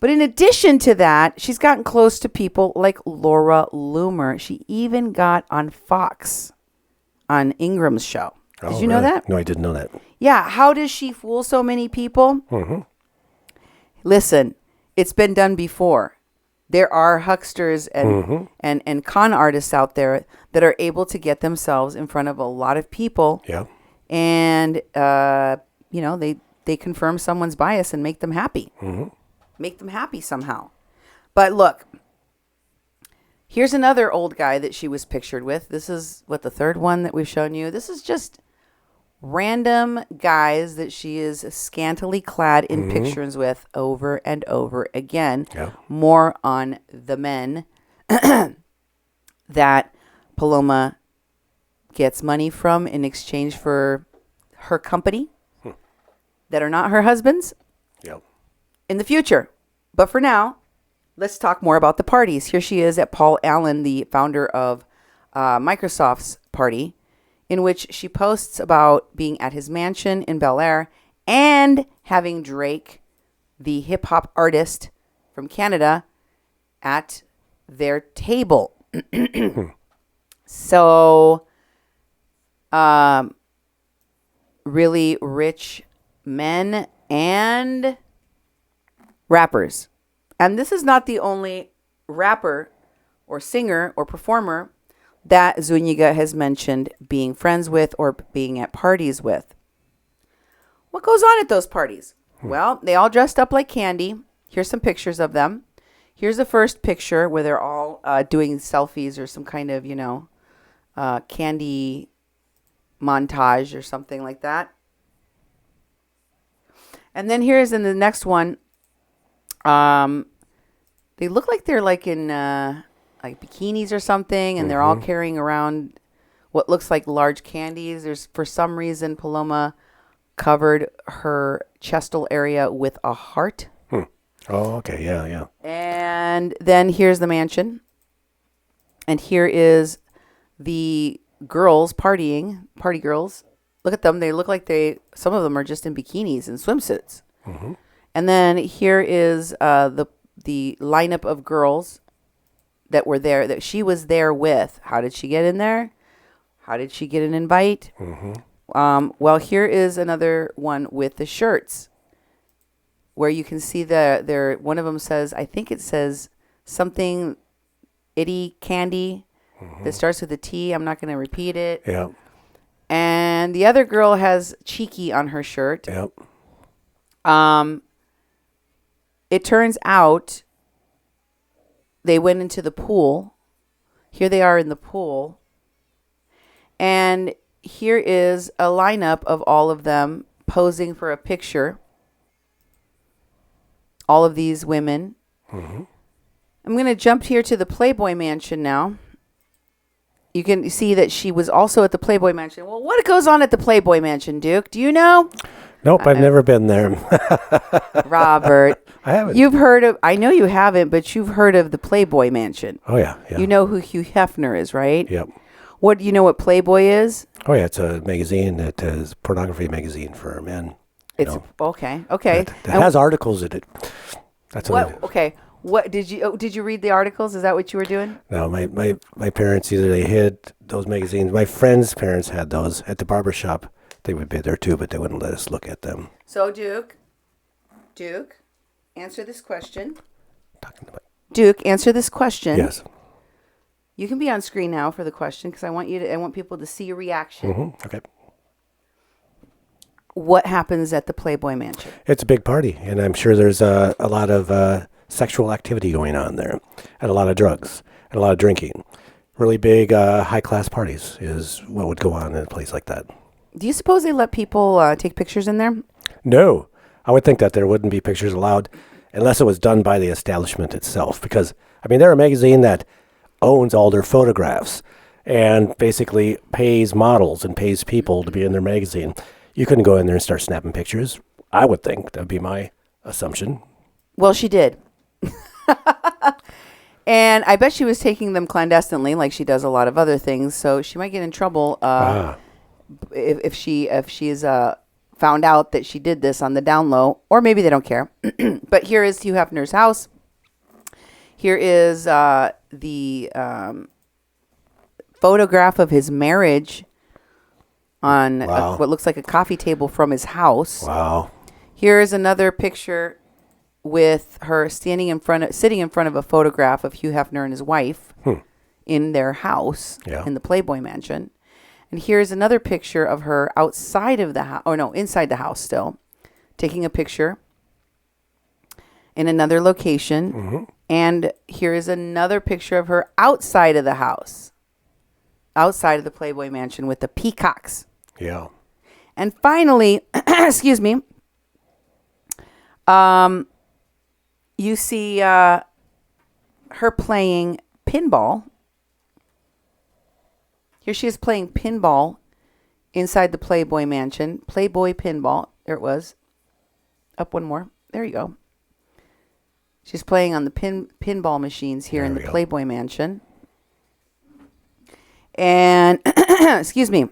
But in addition to that, she's gotten close to people like Laura Loomer. She even got on Fox on Ingram's show. Did you know that? No, I didn't know that. Yeah. How does she fool so many people? Mm-hmm. Listen, it's been done before. There are hucksters and con artists out there that are able to get themselves in front of a lot of people. Yeah. And, they confirm someone's bias and make them happy. Mm-hmm. Make them happy somehow. But look, here's another old guy that she was pictured with. This is the third one that we've shown you. This is just random guys that she is scantily clad in pictures with over and over again. Yeah. More on the men that Paloma gets money from in exchange for her company that are not her husband's. Yep. In the future. But for now, let's talk more about the parties. Here she is at Paul Allen, the founder of Microsoft's party, in which she posts about being at his mansion in Bel Air and having Drake, the hip hop artist from Canada, at their table. So, really rich men and rappers. And this is not the only rapper or singer or performer that Zuniga has mentioned being friends with or being at parties with. What goes on at those parties? Well, they all dressed up like Candy. Here's some pictures of them. Here's the first picture where they're all doing selfies or some kind of, Candy montage or something like that. And then here's in the next one. They look like they're like in like bikinis or something, and they're all carrying around what looks like large candies. There's, for some reason, Paloma covered her chestal area with a heart. Oh, okay. Yeah, yeah. And then here's the mansion. And here is the girls partying, party girls. Look at them. They look like some of them are just in bikinis and swimsuits. Mm-hmm. And then here is the lineup of girls that were there, that she was there with. How did she get in there? How did she get an invite? Mm-hmm. Well, here is another one with the shirts, where you can see one of them says, I think it says something, itty candy, that starts with a T. I'm not going to repeat it. Yeah. And the other girl has cheeky on her shirt. Yep. It turns out they went into the pool. Here they are in the pool. And here is a lineup of all of them posing for a picture. All of these women. Mm-hmm. I'm going to jump here to the Playboy Mansion now. You can see that she was also at the Playboy Mansion. Well, what goes on at the Playboy Mansion, Duke? Do you know? Nope, I've never been there. Robert. I haven't. You've heard of, I know you haven't, but you've heard of the Playboy Mansion. Oh, yeah. You know who Hugh Hefner is, right? Yep. What, you know what Playboy is? Oh, yeah, it's a magazine that is pornography magazine for men. Okay. It has articles in it. That's what. Okay. What did you read the articles? Is that what you were doing? No, my parents, either they hid those magazines. My friends' parents had those at the barber shop. They would be there too, but they wouldn't let us look at them. So Duke, answer this question. Duke, answer this question. Yes. You can be on screen now for the question, because I want people to see your reaction. Mm-hmm. Okay. What happens at the Playboy Mansion? It's a big party, and I'm sure there's a lot of sexual activity going on there, and a lot of drugs, and a lot of drinking. Really big, high-class parties is what would go on in a place like that. Do you suppose they let people take pictures in there? No. I would think that there wouldn't be pictures allowed unless it was done by the establishment itself. Because, I mean, they're a magazine that owns all their photographs and basically pays models and pays people to be in their magazine. You couldn't go in there and start snapping pictures. I would think. That would be my assumption. Well, she did. And I bet she was taking them clandestinely, like she does a lot of other things. So she might get in trouble if she is found out that she did this on the down low, or maybe they don't care. But here is Hugh Hefner's house. Here is the photograph of his marriage on what looks like a coffee table from his house. Wow. Here is another picture with her sitting in front of a photograph of Hugh Hefner and his wife in their house in the Playboy Mansion. And here's another picture of her outside of the house, inside the house still, taking a picture in another location. Mm-hmm. And here is another picture of her outside of the house, outside of the Playboy Mansion with the peacocks. Yeah. And finally, excuse me, you see her playing pinball. Here she is playing pinball inside the Playboy Mansion. Playboy pinball. There it was. Up one more. There you go. She's playing on the pinball machines here in the Playboy Mansion. And, excuse me.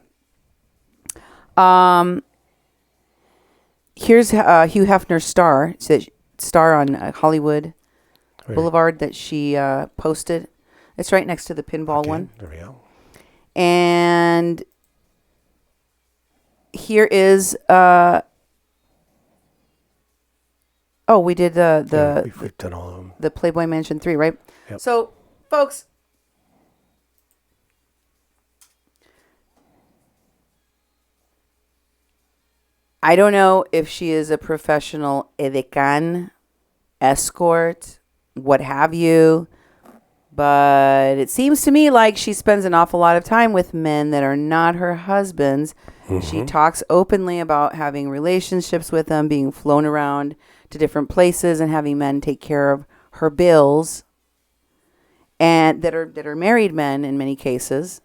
Here's Hugh Hefner's star on Hollywood Boulevard that she posted. It's right next to the pinball one. There we go. And here is we did we've done all of them. The Playboy Mansion 3, right? Yep. So, folks, I don't know if she is a professional edecán, escort, what have you, but it seems to me like she spends an awful lot of time with men that are not her husbands. Mm-hmm. She talks openly about having relationships with them, being flown around to different places and having men take care of her bills, and that are married men in many cases.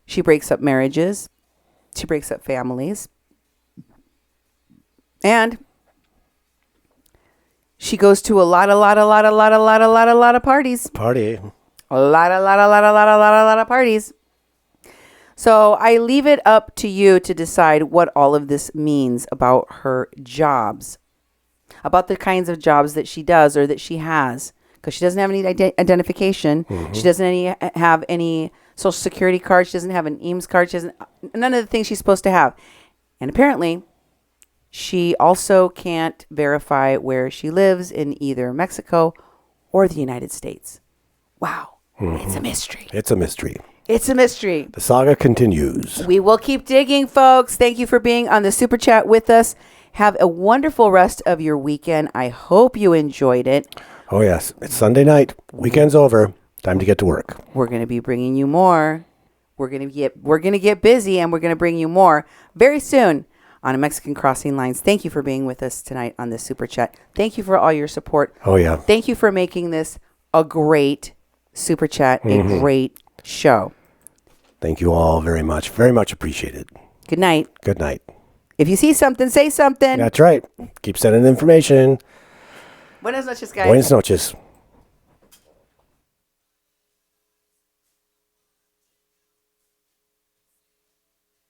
She breaks up marriages. She breaks up families. And she goes to a lot of parties. Party. A lot of parties. So I leave it up to you to decide what all of this means about her jobs, about the kinds of jobs that she does or that she has, because she doesn't have any identification. Mm-hmm. She doesn't have any social security card. She doesn't have an EAMS card. She doesn't, none of the things she's supposed to have. And apparently, she also can't verify where she lives in either Mexico or the United States. Wow. Mm-hmm. It's a mystery. It's a mystery. It's a mystery. The saga continues. We will keep digging, folks. Thank you for being on the Super Chat with us. Have a wonderful rest of your weekend. I hope you enjoyed it. Oh, yes. It's Sunday night. Weekend's over. Time to get to work. We're going to be bringing you more. We're going to get busy, and we're going to bring you more very soon on a Mexican Crossing Lines. Thank you for being with us tonight on this Super Chat. Thank you for all your support. Oh, yeah. Thank you for making this a great Super Chat, a great show. Thank you all very much. Very much appreciated. Good night. Good night. If you see something, say something. That's right. Keep sending information. Buenas noches, guys. Buenas noches.